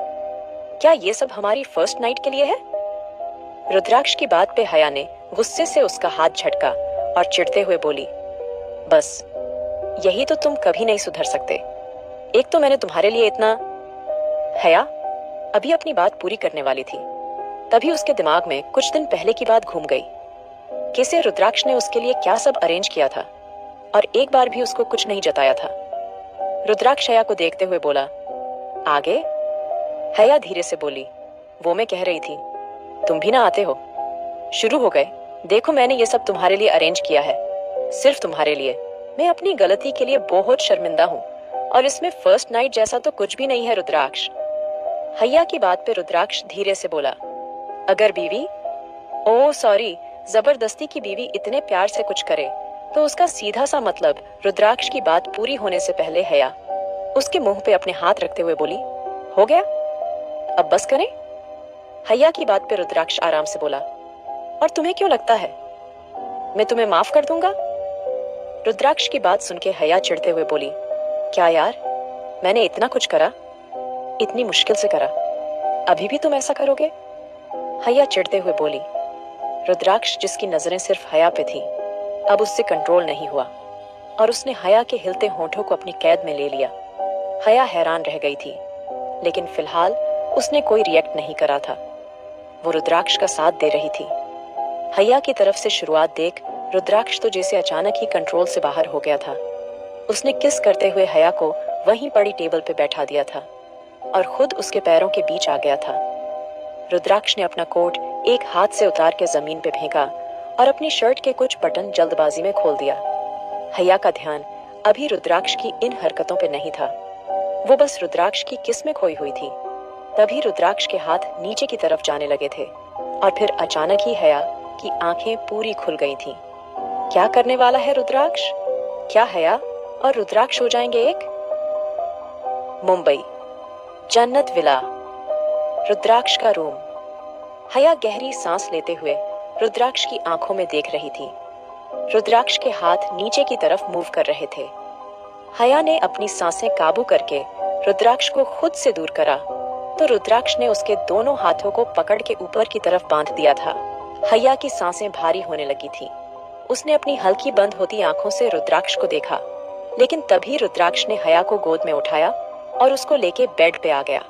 Speaker 1: क्या ये सब हमारी फर्स्ट नाइट के लिए है? रुद्राक्ष की बात पे हया ने गुस्से से उसका हाथ झटका और चिढ़ते हुए बोली, बस यही तो तुम कभी नहीं सुधर सकते। एक तो मैंने तुम्हारे लिए इतना। हया अभी अपनी बात पूरी करने वाली थी, तभी उसके दिमाग में कुछ दिन पहले की बात घूम गई। कैसे रुद्राक्ष ने उसके लिए क्या सब अरेंज किया था और एक बार भी उसको कुछ नहीं जताया था। रुद्राक्ष हया को देखते हुए बोला, आगे? हया धीरे से बोली, वो मैं कह रही थी तुम भी ना आते हो। शुरू हो गए। देखो मैंने ये सब तुम्हारे लिए अरेंज किया है, सिर्फ तुम्हारे लिए। मैं अपनी गलती के लिए बहुत शर्मिंदा हूँ और इसमें फर्स्ट नाइट जैसा तो कुछ भी नहीं है रुद्राक्ष। हैया की बात पे रुद्राक्ष धीरे से बोला, अगर बीवी, ओह सॉरी, जबरदस्ती की बीवी इतने प्यार से कुछ करे तो उसका सीधा सा मतलब। रुद्राक्ष की बात पूरी होने से पहले हैया उसके मुंह पे अपने हाथ रखते हुए बोली, हो गया, अब बस करें। हैया की बात पे रुद्राक्ष आराम से बोला, और तुम्हें क्यों लगता है मैं तुम्हें माफ कर दूंगा? रुद्राक्ष की बात सुन के हैया चिढ़ते हुए बोली, क्या यार, मैंने इतना कुछ करा, इतनी मुश्किल से करा, अभी भी तुम ऐसा करोगे? हैया चिढ़ते हुए बोली। रुद्राक्ष, जिसकी नजरें सिर्फ हैया पे थी, अब उससे कंट्रोल नहीं हुआ और उसने हैया के हिलते होंठों को अपनी कैद में ले लिया। हैया हैरान रह गई थी, लेकिन फिलहाल उसने कोई रिएक्ट नहीं करा था। वो रुद्राक्ष का साथ दे रही थी। हैया की तरफ से शुरुआत देख रुद्राक्ष तो जैसे अचानक ही कंट्रोल से बाहर हो गया था। उसने किस करते हुए हैया को वहीं पड़ी टेबल पे बैठा दिया था और खुद उसके पैरों के बीच आ गया था। रुद्राक्ष ने अपना कोट एक हाथ से उतार के जमीन पे फेंका और अपनी शर्ट के कुछ बटन जल्दबाजी में खोल दिया। हैया का ध्यान अभी रुद्राक्ष की इन हरकतों पे नहीं था, वो बस रुद्राक्ष की किस में खोई हुई थी। तभी रुद्राक्ष के हाथ नीचे की तरफ जाने लगे थे और फिर अचानक ही हैया की आंखें पूरी खुल गई थीं। क्या करने वाला है रुद्राक्ष? क्या हैया और रुद्राक्ष हो जाएंगे एक? मुंबई, जन्नत विला, रुद्राक्ष का रूम। हैया गहरी सांस लेते हुए रुद्राक्ष की आंखों में देख रही थी। रुद्राक्ष के हाथ नीचे की तरफ मूव कर रहे थे। हैया ने अपनी सांसें काबू करके रुद्राक्ष को खुद से दूर करा तो रुद्राक्ष ने उसके दोनों हाथों को पकड़ के ऊपर की तरफ बांध दिया था। हैया की सांसें भारी होने लगी थी। उसने अपनी हल्की बंद होती आंखों से रुद्राक्ष को देखा, लेकिन तभी रुद्राक्ष ने हैया को गोद में उठाया और उसको लेके बेड पे आ गया।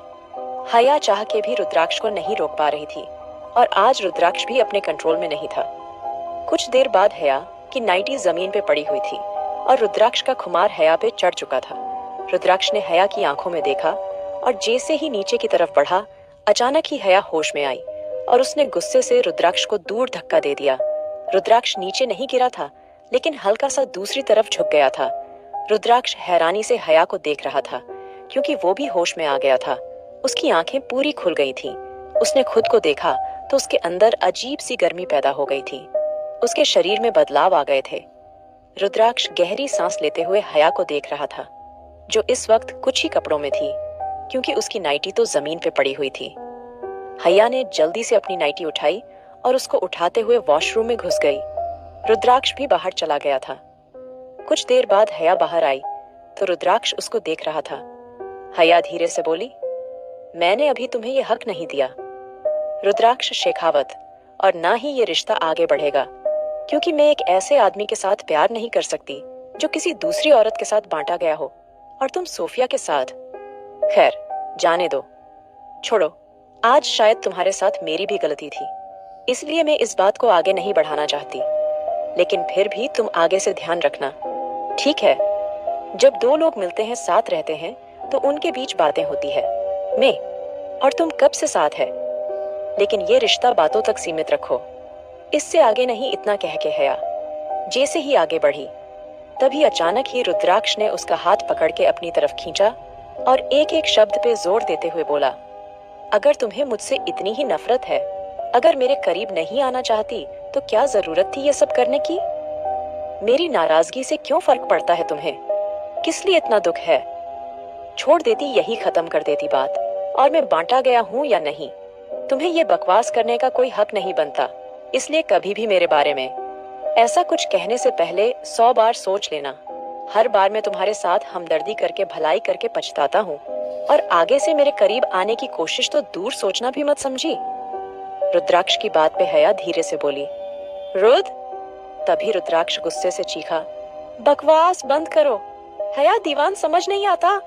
Speaker 1: हैया चाह के भी रुद्राक्ष को नहीं रोक पा रही थी और आज रुद्राक्ष भी अपने कंट्रोल में नहीं था। कुछ देर बाद हैया की नाइटी जमीन पे पड़ी हुई थी और रुद्राक्ष का खुमार हैया पे चढ़ चुका था। रुद्राक्ष ने हैया की आंखों में देखा और जैसे ही नीचे की तरफ बढ़ा, अचानक ही हैया होश में आई और उसने गुस्से से रुद्राक्ष को दूर धक्का दे दिया। रुद्राक्ष नीचे नहीं गिरा था, लेकिन हल्का सा दूसरी तरफ झुक गया था। रुद्राक्ष हैरानी से हैया को देख रहा था, क्योंकि वो भी होश में आ गया था। उसकी आंखें पूरी खुल गई थीं। उसने खुद को देखा तो उसके अंदर अजीब सी गर्मी पैदा हो गई थी। उसके शरीर में बदलाव आ गए थे। रुद्राक्ष गहरी सांस लेते हुए हैया को देख रहा था, जो इस वक्त कुछ ही कपड़ों में थी, क्योंकि उसकी नाइटी तो जमीन पे पड़ी हुई थी। हैया ने जल्दी से अपनी नाइटी उठाई और उसको उठाते हुए वॉशरूम में घुस गई। रुद्राक्ष भी बाहर चला गया था। कुछ देर बाद हैया बाहर आई तो रुद्राक्ष उसको देख रहा था। हैया धीरे से बोली, मैंने अभी तुम्हें ये हक नहीं दिया रुद्राक्ष शेखावत, और ना ही ये रिश्ता आगे बढ़ेगा, क्योंकि मैं एक ऐसे आदमी के साथ प्यार नहीं कर सकती जो किसी दूसरी औरत के साथ बांटा गया हो, और तुम सोफिया के साथ। खैर, जाने दो, छोड़ो। आज शायद तुम्हारे साथ मेरी भी गलती थी, इसलिए मैं इस बात को आगे नहीं बढ़ाना चाहती, लेकिन फिर भी तुम आगे से ध्यान रखना, ठीक है? जब दो लोग मिलते हैं, साथ रहते हैं, तो उनके बीच बातें होती है। मैं और तुम कब से साथ है, लेकिन ये रिश्ता बातों तक सीमित रखो, इससे आगे नहीं, इतना कह के हैया जैसे ही आगे बढ़ी, तभी अचानक ही रुद्राक्ष ने उसका हाथ पकड़ के अपनी तरफ खींचा और एक एक शब्द पे जोर देते हुए बोला, अगर तुम्हें मुझसे इतनी ही नफरत है, अगर मेरे करीब नहीं आना चाहती, तो क्या जरूरत थी ये सब करने की? मेरी नाराजगी से क्यों फर्क पड़ता है तुम्हें? किस लिए इतना दुख है? छोड़ देती, यही खत्म कर देती बात, और मैं बांटा गया हूँ या नहीं, तुम्हें ये बकवास करने का कोई हक नहीं बनता। इसलिए कभी भी मेरे बारे में ऐसा कुछ कहने से पहले 100 बार सोच लेना। हर बार मैं तुम्हारे साथ हमदर्दी करके, भलाई करके पछताता हूँ, और आगे से मेरे करीब आने की कोशिश तो दूर सोचना भी मत समझी। रुद्राक्ष की बात पे हैया धीरे से बोली, रुद। तभी रुद्राक्ष गुस्से से चीखा, बकवास बंद करो, हैया दीवान समझ नहीं आता।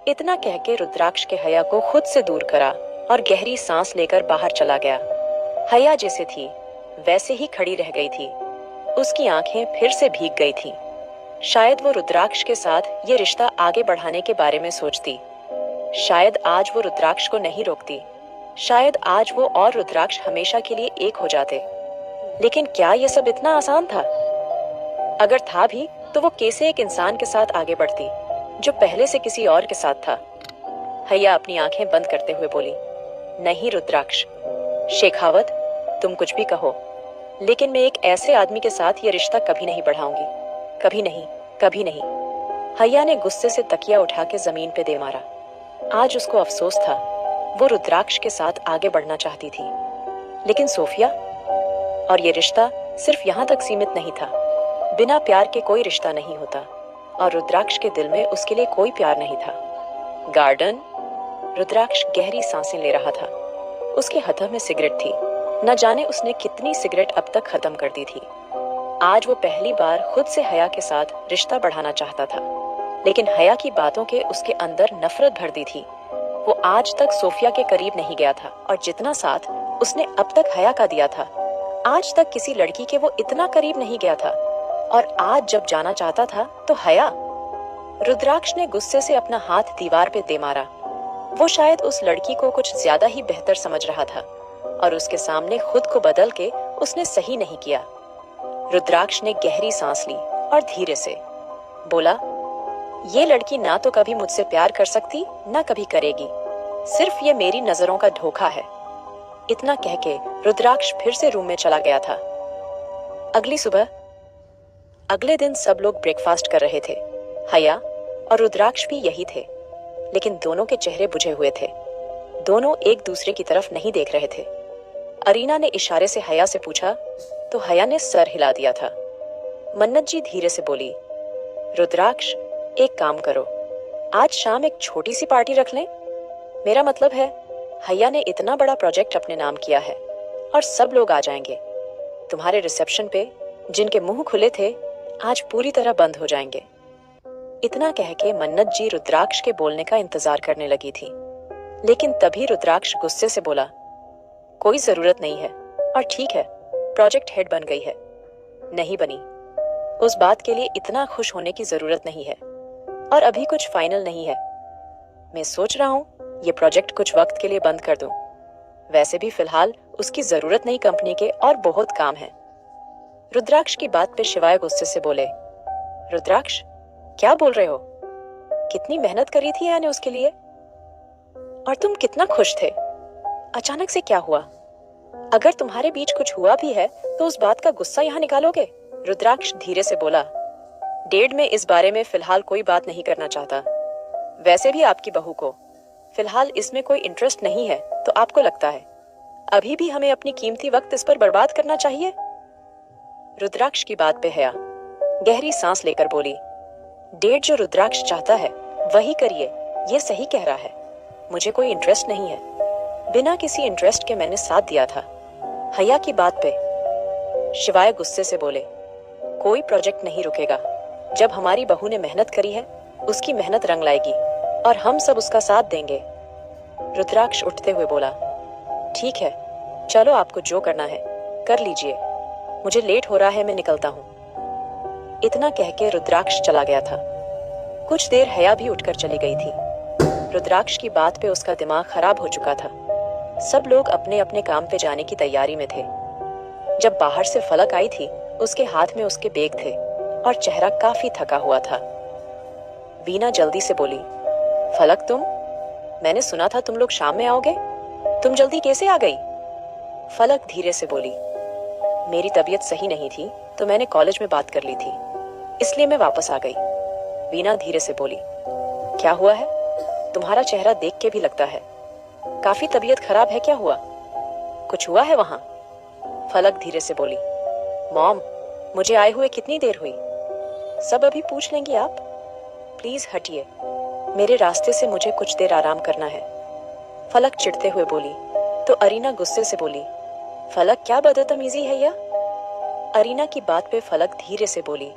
Speaker 1: इतना कह के रुद्राक्ष के हैया को खुद से दूर करा और गहरी सांस लेकर बाहर चला गया। हैया जैसे थी वैसे ही खड़ी रह गई थी। उसकी आंखें फिर से भीग गई थीं। शायद वो रुद्राक्ष के साथ ये रिश्ता आगे बढ़ाने के बारे में सोचती। शायद आज वो रुद्राक्ष को नहीं रोकती। शायद आज वो और रुद्राक्ष हमेशा के लिए एक हो जाते। लेकिन क्या ये सब इतना आसान था? अगर था भी तो वो कैसे एक इंसान के साथ आगे बढ़ती जो पहले से किसी और के साथ था। हैया अपनी आंखें बंद करते हुए बोली, नहीं रुद्राक्ष, शेखावत, तुम कुछ भी कहो, लेकिन मैं एक ऐसे आदमी के साथ ये रिश्ता कभी नहीं बढ़ाऊंगी। कभी नहीं, कभी नहीं। हैया ने गुस्से से तकिया उठा के जमीन पे दे मारा। आज उसको अफसोस था, वो रुद्राक्ष के साथ आगे बढ़ना चाहती थी, लेकिन सोफिया, और ये रिश्ता सिर्फ यहाँ तक सीमित नहीं था। बिना प्यार के कोई रिश्ता नहीं होता, और रुद्राक्ष के दिल में उसके लिए कोई प्यार नहीं था। गार्डन। रुद्राक्ष गहरी सांसें ले रहा था। उसके हाथों में सिगरेट थी। न जाने उसने कितनी सिगरेट अब तक खत्म कर दी थी। आज वो पहली बार खुद से हया के साथ रिश्ता बढ़ाना चाहता था, लेकिन हया की बातों के उसके अंदर नफरत भर दी थी। वो आज तक सोफिया के करीब नहीं गया था, और जितना साथ उसने अब तक हया का दिया था, आज तक किसी लड़की के वो इतना करीब नहीं गया था। और आज जब जाना चाहता था तो हया। रुद्राक्ष ने गुस्से से अपना हाथ दीवार पे दे मारा। वो शायद उस लड़की को कुछ ज्यादा ही बेहतर समझ रहा था, और उसके सामने खुद को बदल के उसने सही नहीं किया। रुद्राक्ष ने गहरी सांस ली और धीरे से बोला, ये लड़की ना तो कभी मुझसे प्यार कर सकती, ना कभी करेगी। सिर्फ ये मेरी नजरों का धोखा है। इतना कह के रुद्राक्ष फिर से रूम में चला गया था। अगली सुबह, अगले दिन सब लोग ब्रेकफास्ट कर रहे थे। हया और रुद्राक्ष भी यही थे, लेकिन दोनों के चेहरे बुझे हुए थे। दोनों एक दूसरे की तरफ नहीं देख रहे थे। अरीना ने इशारे से हया से पूछा तो हया ने सर हिला दिया था। मन्नत जी धीरे से बोली, रुद्राक्ष, एक काम करो, आज शाम एक छोटी सी पार्टी रख लें। मेरा मतलब है, हया ने इतना बड़ा प्रोजेक्ट अपने नाम किया है और सब लोग आ जाएंगे। तुम्हारे रिसेप्शन पे जिनके मुंह खुले थे, आज पूरी तरह बंद हो जाएंगे। इतना कह के मन्नत जी रुद्राक्ष के बोलने का इंतजार करने लगी थी, लेकिन तभी रुद्राक्ष गुस्से से बोला, कोई जरूरत नहीं है, और ठीक है, प्रोजेक्ट हेड बन गई है। नहीं बनी, उस बात के लिए इतना खुश होने की जरूरत नहीं है, और अभी कुछ फाइनल नहीं है। मैं सोच रहा हूँ ये प्रोजेक्ट कुछ वक्त के लिए बंद कर दूं। वैसे भी फिलहाल उसकी जरूरत नहीं कंपनी के, और बहुत काम है। रुद्राक्ष की बात पे शिवाय गुस्से से बोले, रुद्राक्ष, क्या बोल रहे हो? कितनी मेहनत करी थी यानी उसके लिए, और तुम कितना खुश थे। अचानक से क्या हुआ? अगर तुम्हारे बीच कुछ हुआ भी है तो उस बात का गुस्सा यहाँ निकालोगे? रुद्राक्ष धीरे से बोला, डैड में इस बारे में फिलहाल कोई बात नहीं करना चाहता। वैसे भी आपकी बहू को फिलहाल इसमें कोई इंटरेस्ट नहीं है, तो आपको लगता है अभी भी हमें अपनी कीमती वक्त इस पर बर्बाद करना चाहिए? रुद्राक्ष की बात पे हया गहरी सांस लेकर बोली, डैड जो रुद्राक्ष चाहता है वही करिए, ये सही कह रहा है। मुझे कोई इंटरेस्ट नहीं है। बिना किसी इंटरेस्ट के मैंने साथ दिया था। हया की बात पे शिवाय गुस्से से बोले, कोई प्रोजेक्ट नहीं रुकेगा। जब हमारी बहू ने मेहनत करी है, उसकी मेहनत रंग लाएगी, और हम सब उसका साथ देंगे। रुद्राक्ष उठते हुए बोला, ठीक है, चलो, आपको जो करना है कर लीजिए। मुझे लेट हो रहा है, मैं निकलता हूँ। इतना कह के रुद्राक्ष चला गया था। कुछ देर हया भी उठकर चली गई थी। रुद्राक्ष की बात पे उसका दिमाग खराब हो चुका था। सब लोग अपने अपने काम पे जाने की तैयारी में थे। जब बाहर से फलक आई थी, उसके हाथ में उसके बैग थे और चेहरा काफी थका हुआ था। वीना जल्दी से बोली, फलक, मैंने सुना था तुम लोग शाम में आओगे, तुम जल्दी कैसे आ गई? फलक धीरे से बोली, मेरी तबीयत सही नहीं थी तो मैंने कॉलेज में बात कर ली थी, इसलिए मैं वापस आ गई। वीना धीरे से बोली, क्या हुआ है? तुम्हारा चेहरा देख के भी लगता है काफी तबीयत खराब है। क्या हुआ? कुछ हुआ है वहां? फलक धीरे से बोली, मॉम, मुझे आए हुए कितनी देर हुई? सब अभी पूछ लेंगी आप। प्लीज हटिए, मेरे रास्ते से मुझे कुछ देर आराम करना है। फलक चिढ़ते हुए बोली। तो अरीना गुस्से से बोली, फलक, क्या बदतमीजी है यह? अरीना की बात पे फलक धीरे से बोली,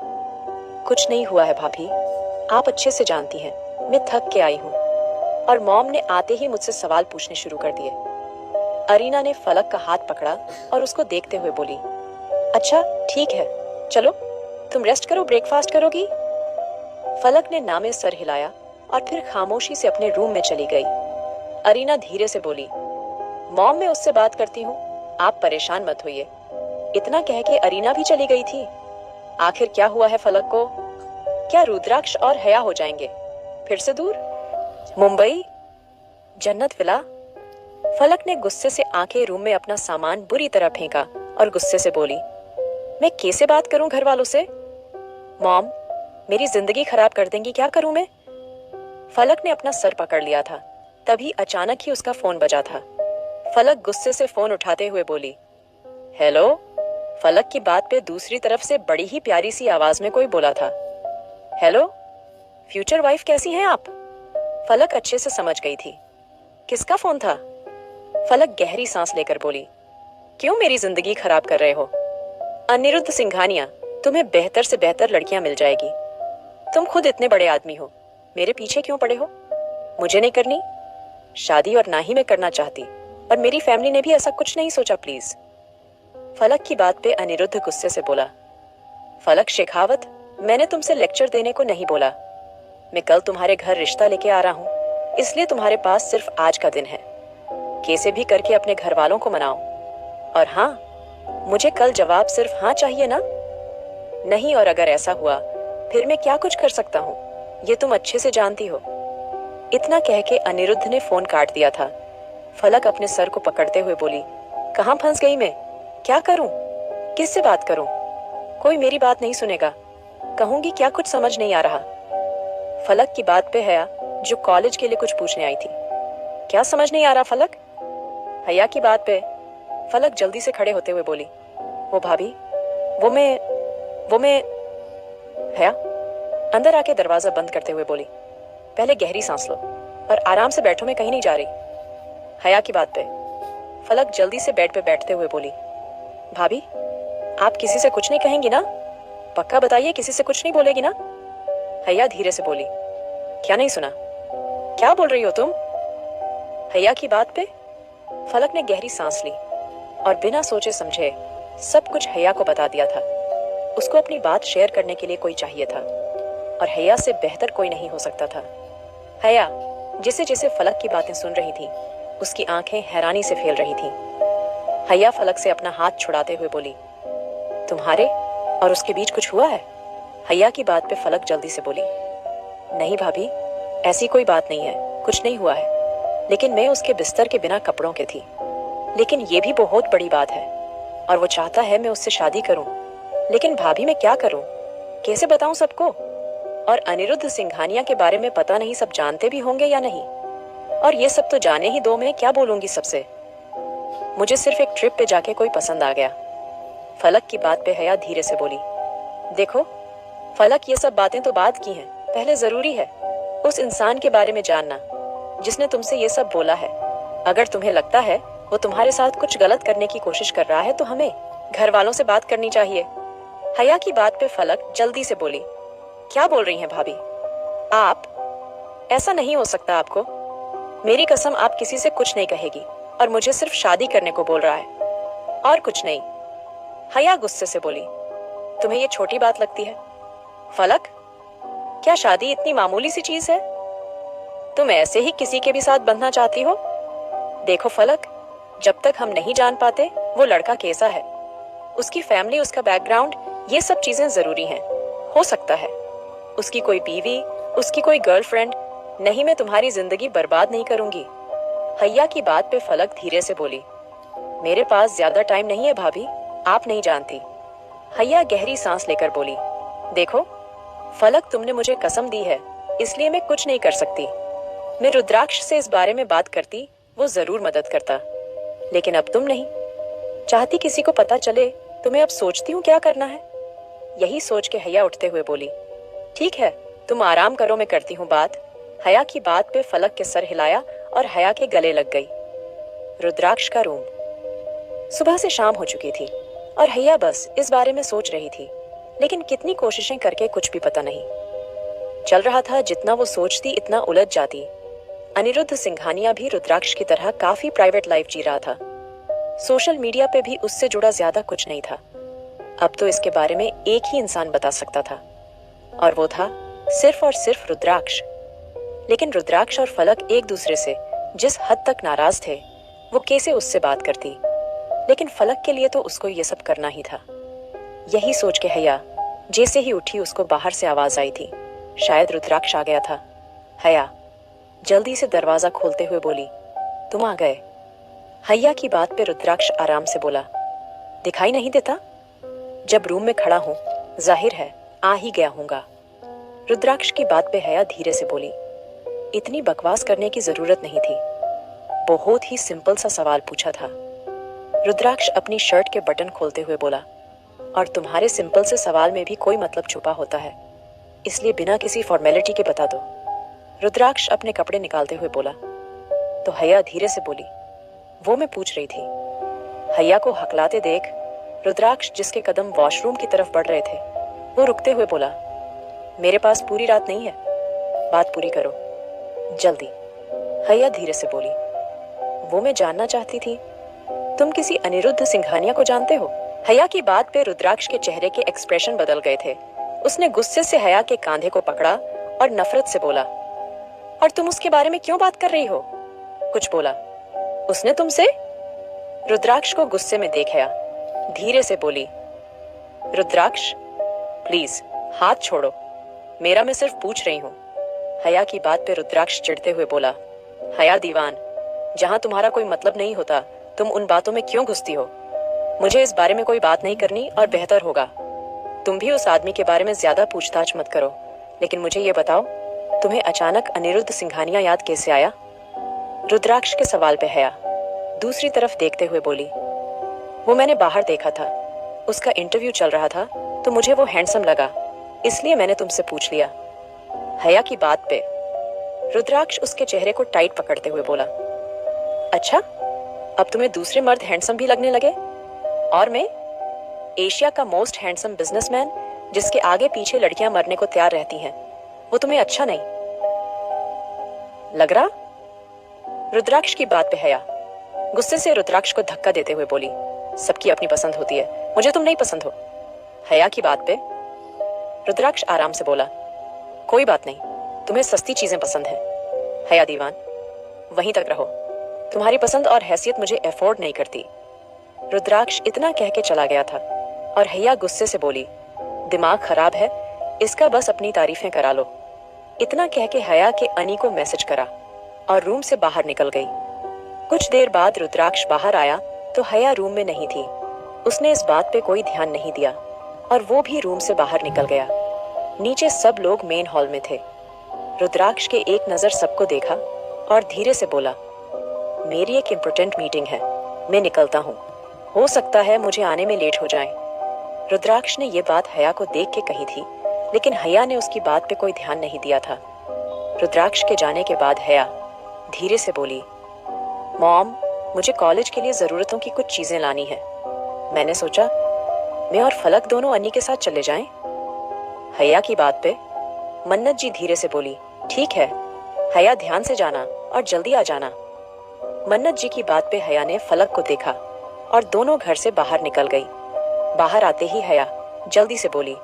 Speaker 1: कुछ नहीं हुआ है भाभी, आप अच्छे से जानती हैं, मैं थक के आई हूँ। और मॉम ने आते ही मुझसे सवाल पूछने शुरू कर दिए। अरीना ने फलक का हाथ पकड़ा और उसको देखते हुए बोली, अच्छा ठीक है, चलो तुम रेस्ट करो, ब्रेकफास्ट करोगी? फलक ने नामे सर हिलाया और फिर खामोशी से अपने रूम में चली गई। अरीना धीरे से बोली, मॉम, मैं उससे बात करती हूँ, आप परेशान मत होइए। इतना कह के अरीना भी चली गई थी। आखिर क्या हुआ है फलक को? क्या रुद्राक्ष और हया हो जाएंगे? फिर से दूर? मुंबई? जन्नत विला? फलक ने गुस्से से आंखें रूम में अपना सामान बुरी तरह फेंका और गुस्से से बोली, मैं कैसे बात करूं घर वालों से? मॉम, मेरी जिंदगी खराब कर देंगी, क्या करूं मैं? फलक ने अपना सर पकड़ लिया था। तभी अचानक ही उसका फोन बजा था। फलक गुस्से से फोन उठाते हुए बोली, हेलो। फलक की बात पे दूसरी तरफ से बड़ी ही प्यारी सी आवाज में कोई बोला था, हेलो, फ्यूचर वाइफ कैसी हैं आप? फलक अच्छे से समझ गई थी। किसका फोन था? फलक गहरी सांस लेकर बोली, क्यों मेरी जिंदगी खराब कर रहे हो? अनिरुद्ध सिंघानिया, तुम्हें बेहतर से बेहतर लड़कियां मिल जाएगी। तुम खुद इतने बड़े आदमी हो, मेरे पीछे क्यों पड़े हो? मुझे नहीं करनी शादी, और ना ही मैं करना चाहती, और मेरी फैमिली ने भी ऐसा कुछ नहीं सोचा, प्लीज। फलक की बात पे अनिरुद्ध गुस्से से बोला, फलक शेखावत, मैंने तुमसे लेक्चर देने को नहीं बोला। मैं कल तुम्हारे घर रिश्ता लेके आ रहा हूँ, इसलिए तुम्हारे पास सिर्फ आज का दिन है। कैसे भी करके अपने घर वालों को मनाओ। और हाँ, मुझे कल जवाब सिर्फ हाँ चाहिए ना? नहीं, और अगर ऐसा हुआ फिर मैं क्या कुछ कर सकता हूँ, ये तुम अच्छे से जानती हो। इतना कह के अनिरुद्ध ने फोन काट दिया था। फलक अपने सर को पकड़ते हुए बोली, कहाँ फंस गई मैं? क्या करूं? किससे बात करूं? कोई मेरी बात नहीं सुनेगा। कहूंगी क्या, कुछ समझ नहीं आ रहा। फलक की बात पे हया, जो कॉलेज के लिए कुछ पूछने आई थी, क्या समझ नहीं आ रहा फलक? हया की बात पे फलक जल्दी से खड़े होते हुए बोली, वो भाभी, वो मैं। हया अंदर आके दरवाजा बंद करते हुए बोली, पहले गहरी सांस लो और आराम से बैठो, मैं कहीं नहीं जा रही। हया की बात पे फलक जल्दी से बेड पे बैठते हुए बोली, भाभी, आप किसी से कुछ नहीं कहेंगी ना? पक्का बताइए, किसी से कुछ नहीं बोलेगी ना? हया धीरे से बोली, क्या नहीं सुना? क्या बोल रही हो तुम? हया की बात पे फलक ने गहरी सांस ली और बिना सोचे समझे सब कुछ हया को बता दिया था। उसको अपनी बात शेयर करने के लिए कोई चाहिए था, और हया से बेहतर कोई नहीं हो सकता था। हया जिसे जिसे फलक की बातें सुन रही थी, उसकी आंखें हैरानी से फैल रही थी। हया फलक से अपना हाथ छुड़ाते हुए बोली, तुम्हारे और उसके बीच कुछ हुआ है? हया की बात पे फलक जल्दी से बोली, नहीं भाभी, ऐसी कोई बात नहीं है, कुछ नहीं हुआ है। लेकिन मैं उसके बिस्तर के बिना कपड़ों के थी। लेकिन ये भी बहुत बड़ी बात है, और वो चाहता है मैं उससे शादी करूं। लेकिन भाभी, मैं क्या करूं? कैसे बताऊं सबको? और अनिरुद्ध सिंघानिया के बारे में पता नहीं सब जानते भी होंगे या नहीं। और ये सब तो जाने ही दो, मैं क्या बोलूंगी सबसे? मुझे सिर्फ एक ट्रिप पे जाके कोई पसंद आ गया। फलक की बात पे हया धीरे से बोली, देखो फलक, ये सब बातें तो बात की हैं, पहले जरूरी है उस इंसान के बारे में जानना जिसने तुमसे ये सब बोला है। अगर तुम्हें लगता है वो तुम्हारे साथ कुछ गलत करने की कोशिश कर रहा है, तो हमें घर वालों से बात करनी चाहिए। हया की बात पे फलक जल्दी से बोली, क्या बोल रही हैं भाभी आप? ऐसा नहीं हो सकता। आपको मेरी कसम, आप किसी से कुछ नहीं कहेगी, और मुझे सिर्फ शादी करने को बोल रहा है, और कुछ नहीं। हया गुस्से से बोली, तुम्हें ये छोटी बात लगती है? फलक, क्या शादी इतनी मामूली सी चीज है? तुम ऐसे ही किसी के भी साथ बंधना चाहती हो? देखो फलक, जब तक हम नहीं जान पाते वो लड़का कैसा है, उसकी फैमिली, उसका बैकग्राउंड, ये सब चीजें जरूरी हैं। हो सकता है उसकी कोई बीवी, उसकी कोई गर्लफ्रेंड। नहीं, मैं तुम्हारी जिंदगी बर्बाद नहीं करूंगी। हया की बात पे फलक धीरे से बोली, मेरे पास ज्यादा टाइम नहीं है भाभी, आप नहीं जानती। हया गहरी सांस लेकर बोली, देखो फलक, तुमने मुझे कसम दी है, इसलिए मैं कुछ नहीं कर सकती। मैं रुद्राक्ष से इस बारे में बात करती, वो जरूर मदद करता, लेकिन अब तुम नहीं चाहती किसी को पता चले, तो मैं अब सोचती हूँ क्या करना है। यही सोच के हया उठते हुए बोली, ठीक है, तुम आराम करो, मैं करती हूँ बात। हया की बात पे फलक के सर हिलाया और हया के गले लग गई। रुद्राक्ष का रूम। सुबह से शाम हो चुकी थी और हया बस इस बारे में सोच रही थी, लेकिन कितनी कोशिशें करके कुछ भी पता नहीं चल रहा था। जितना वो सोचती इतना उलझ जाती। अनिरुद्ध सिंघानिया भी रुद्राक्ष की तरह काफी प्राइवेट लाइफ जी रहा था। सोशल मीडिया पे भी उससे जुड़ा ज्यादा कुछ नहीं था। अब तो इसके बारे में एक ही इंसान बता सकता था, और वो था सिर्फ और सिर्फ रुद्राक्ष। लेकिन रुद्राक्ष और फलक एक दूसरे से जिस हद तक नाराज थे, वो कैसे उससे बात करती? लेकिन फलक के लिए तो उसको ये सब करना ही था। यही सोच के हया जैसे ही उठी, उसको बाहर से आवाज आई थी, शायद रुद्राक्ष आ गया था। हया जल्दी से दरवाजा खोलते हुए बोली, तुम आ गए। हैया की बात पे रुद्राक्ष आराम से बोला, दिखाई नहीं देता? जब रूम में खड़ा हूं, जाहिर है आ ही गया हूंगा। रुद्राक्ष की बात पे हैया धीरे से बोली, इतनी बकवास करने की जरूरत नहीं थी, बहुत ही सिंपल सा सवाल पूछा था। रुद्राक्ष अपनी शर्ट के बटन खोलते हुए बोला, और तुम्हारे सिंपल से सवाल में भी कोई मतलब छुपा होता है, इसलिए बिना किसी फॉर्मेलिटी के बता दो। रुद्राक्ष अपने कपड़े निकालते हुए बोला। तो हैया धीरे से बोली, वो मैं पूछ रही थी। हैया को हकलाते देख रुद्राक्ष, जिसके कदम वॉशरूम की तरफ बढ़ रहे थे, वो रुकते हुए बोला, मेरे पास पूरी रात नहीं है, बात पूरी करो जल्दी। हैया धीरे से बोली, वो मैं जानना चाहती थी, तुम किसी अनिरुद्ध सिंघानिया को जानते हो? हैया की बात पे रुद्राक्ष के चेहरे के एक्सप्रेशन बदल गए थे। उसने गुस्से से हैया के कांधे को पकड़ा और नफरत से बोला, और तुम उसके बारे में क्यों बात कर रही हो? कुछ बोला? उसने तुमसे? रुद्राक्ष को गुस्से में देख हैया धीरे से बोली, रुद्राक्ष प्लीज हाथ छोड़ो, मेरा मैं सिर्फ पूछ रही हूँ। हैया की बात पे रुद्राक्ष चिढ़ते हुए बोला, हैया दीवान, जहां तुम्हारा कोई मतलब नहीं होता तुम उन बातों में क्यों घुसती हो? मुझे इस बारे में कोई बात नहीं करनी, और बेहतर होगा तुम भी उस आदमी के बारे में ज्यादा पूछताछ मत करो। लेकिन मुझे ये बताओ, तुम्हें अचानक अनिरुद्ध सिंघानिया याद कैसे आया? रुद्राक्ष के सवाल पे हैया दूसरी तरफ देखते हुए बोली, वो मैंने बाहर देखा था, उसका इंटरव्यू चल रहा था, तो मुझे वो हैंडसम लगा, इसलिए मैंने तुमसे पूछ लिया। हैया की बात पे रुद्राक्ष उसके चेहरे को टाइट पकड़ते हुए बोला, अच्छा, अब तुम्हें दूसरे मर्द हैंडसम भी लगने लगे? और मैं, एशिया का मोस्ट हैंडसम बिजनेसमैन, जिसके आगे पीछे लड़कियां मरने को तैयार रहती हैं, वो तुम्हें अच्छा नहीं लग रहा? रुद्राक्ष की बात पे हैया गुस्से से रुद्राक्ष को धक्का देते हुए बोली, सबकी अपनी पसंद होती है, मुझे तुम नहीं पसंद हो। हैया की बात पे रुद्राक्ष आराम से बोला, कोई बात नहीं, तुम्हें सस्ती चीजें पसंद हैं। हैया दीवान, वहीं तक रहो, तुम्हारी पसंद और हैसियत मुझे अफोर्ड नहीं करती। रुद्राक्ष इतना कह के चला गया था, और हैया गुस्से से बोली, दिमाग खराब है, इसका बस अपनी तारीफें करा लो। इतना कह के हैया के अनी को मैसेज करा और रूम से बाहर निकल गई। कुछ देर बाद रुद्राक्ष बाहर आया तो हैया रूम में नहीं थी। उसने इस बात पे कोई ध्यान नहीं दिया और वो भी रूम से बाहर निकल गया। नीचे सब लोग मेन हॉल में थे। रुद्राक्ष के एक नजर सबको देखा और धीरे से बोला, मेरी एक इम्पोर्टेंट मीटिंग है, मैं निकलता हूँ, हो सकता है मुझे आने में लेट हो जाए। रुद्राक्ष ने ये बात हैया को देख के कही थी, लेकिन हैया ने उसकी बात पे कोई ध्यान नहीं दिया था। रुद्राक्ष के जाने के बाद हैया धीरे से बोली, मॉम, मुझे कॉलेज के लिए जरूरतों की कुछ चीजें लानी है। मैंने सोचा मैं और फलक दोनों अन्नी के साथ चले जाएं। हैया की बात पे मन्नत जी धीरे से बोली, ठीक है हैया, ध्यान से जाना और जल्दी आ जाना। मन्नत जी की बात पे हैया ने फलक को देखा और दोनों घर से बाहर निकल गई। बाहर आते ही हैया जल्दी से बोली,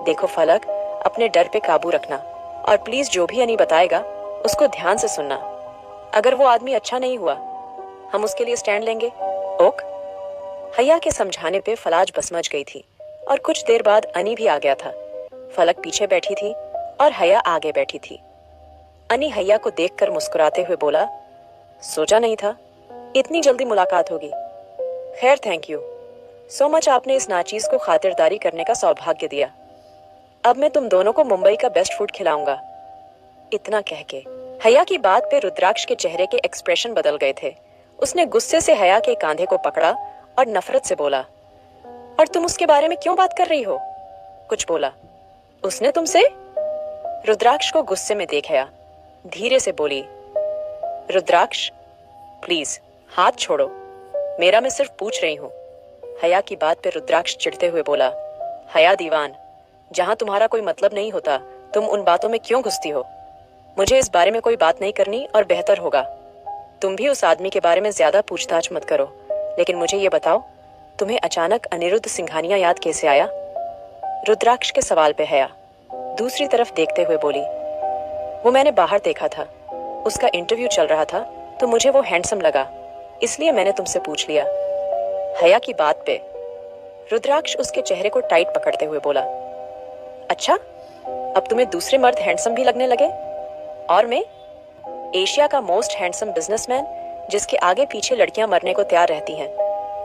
Speaker 1: देखो फलक, अपने डर पे काबू रखना और प्लीज जो भी अनी बताएगा उसको ध्यान से सुनना। अगर वो आदमी अच्छा नहीं हुआ, हम उसके लिए स्टैंड लेंगे। ओक। हैया के समझाने पे फलाज बसमज गई थी और कुछ देर बाद अनी भी आ गया था। फलक पीछे बैठी थी और हैया आगे बैठी थी। अनी हैया को देखकर मुस्कुराते हुए बोला, सोचा नहीं था इतनी जल्दी मुलाकात होगी। खैर, थैंक यू सो मच, आपने इस नाचीज को खातिरदारी करने का सौभाग्य दिया। अब मैं तुम दोनों को मुंबई का बेस्ट फूड खिलाऊंगा। इतना कह के हैया की बात पे रुद्राक्ष के चेहरे के एक्सप्रेशन बदल गए थे। उसने गुस्से से हैया के कांधे को पकड़ा और नफरत से बोला, और तुम उसके बारे में क्यों बात कर रही हो? कुछ बोला? उसने तुमसे? रुद्राक्ष को गुस्से में देख हैया धीरे से बोली, रुद्राक्ष प्लीज हाथ छोड़ो, मेरा मैं सिर्फ पूछ रही हूँ। हैया की बात पे रुद्राक्ष चिढ़ते हुए बोला, हैया दीवान, जहां तुम्हारा कोई मतलब नहीं होता तुम उन बातों में क्यों घुसती हो? मुझे इस बारे में कोई बात नहीं करनी, और बेहतर होगा तुम भी उस आदमी के बारे में ज्यादा पूछताछ मत करो। लेकिन मुझे ये बताओ, तुम्हें अचानक अनिरुद्ध सिंघानिया याद कैसे आया? रुद्राक्ष के सवाल पे हैया दूसरी तरफ देखते हुए बोली, वो मैंने बाहर देखा था, उसका इंटरव्यू चल रहा था, तो मुझे वो हैंडसम लगा, इसलिए मैंने तुमसे पूछ लिया। हैया की बात पे रुद्राक्ष उसके चेहरे को टाइट पकड़ते हुए बोला, अच्छा, अब तुम्हें दूसरे मर्द हैंडसम भी लगने लगे? और मैं, एशिया का मोस्ट हैंडसम बिजनेसमैन जिसके आगे पीछे लड़कियां मरने को तैयार रहती हैं,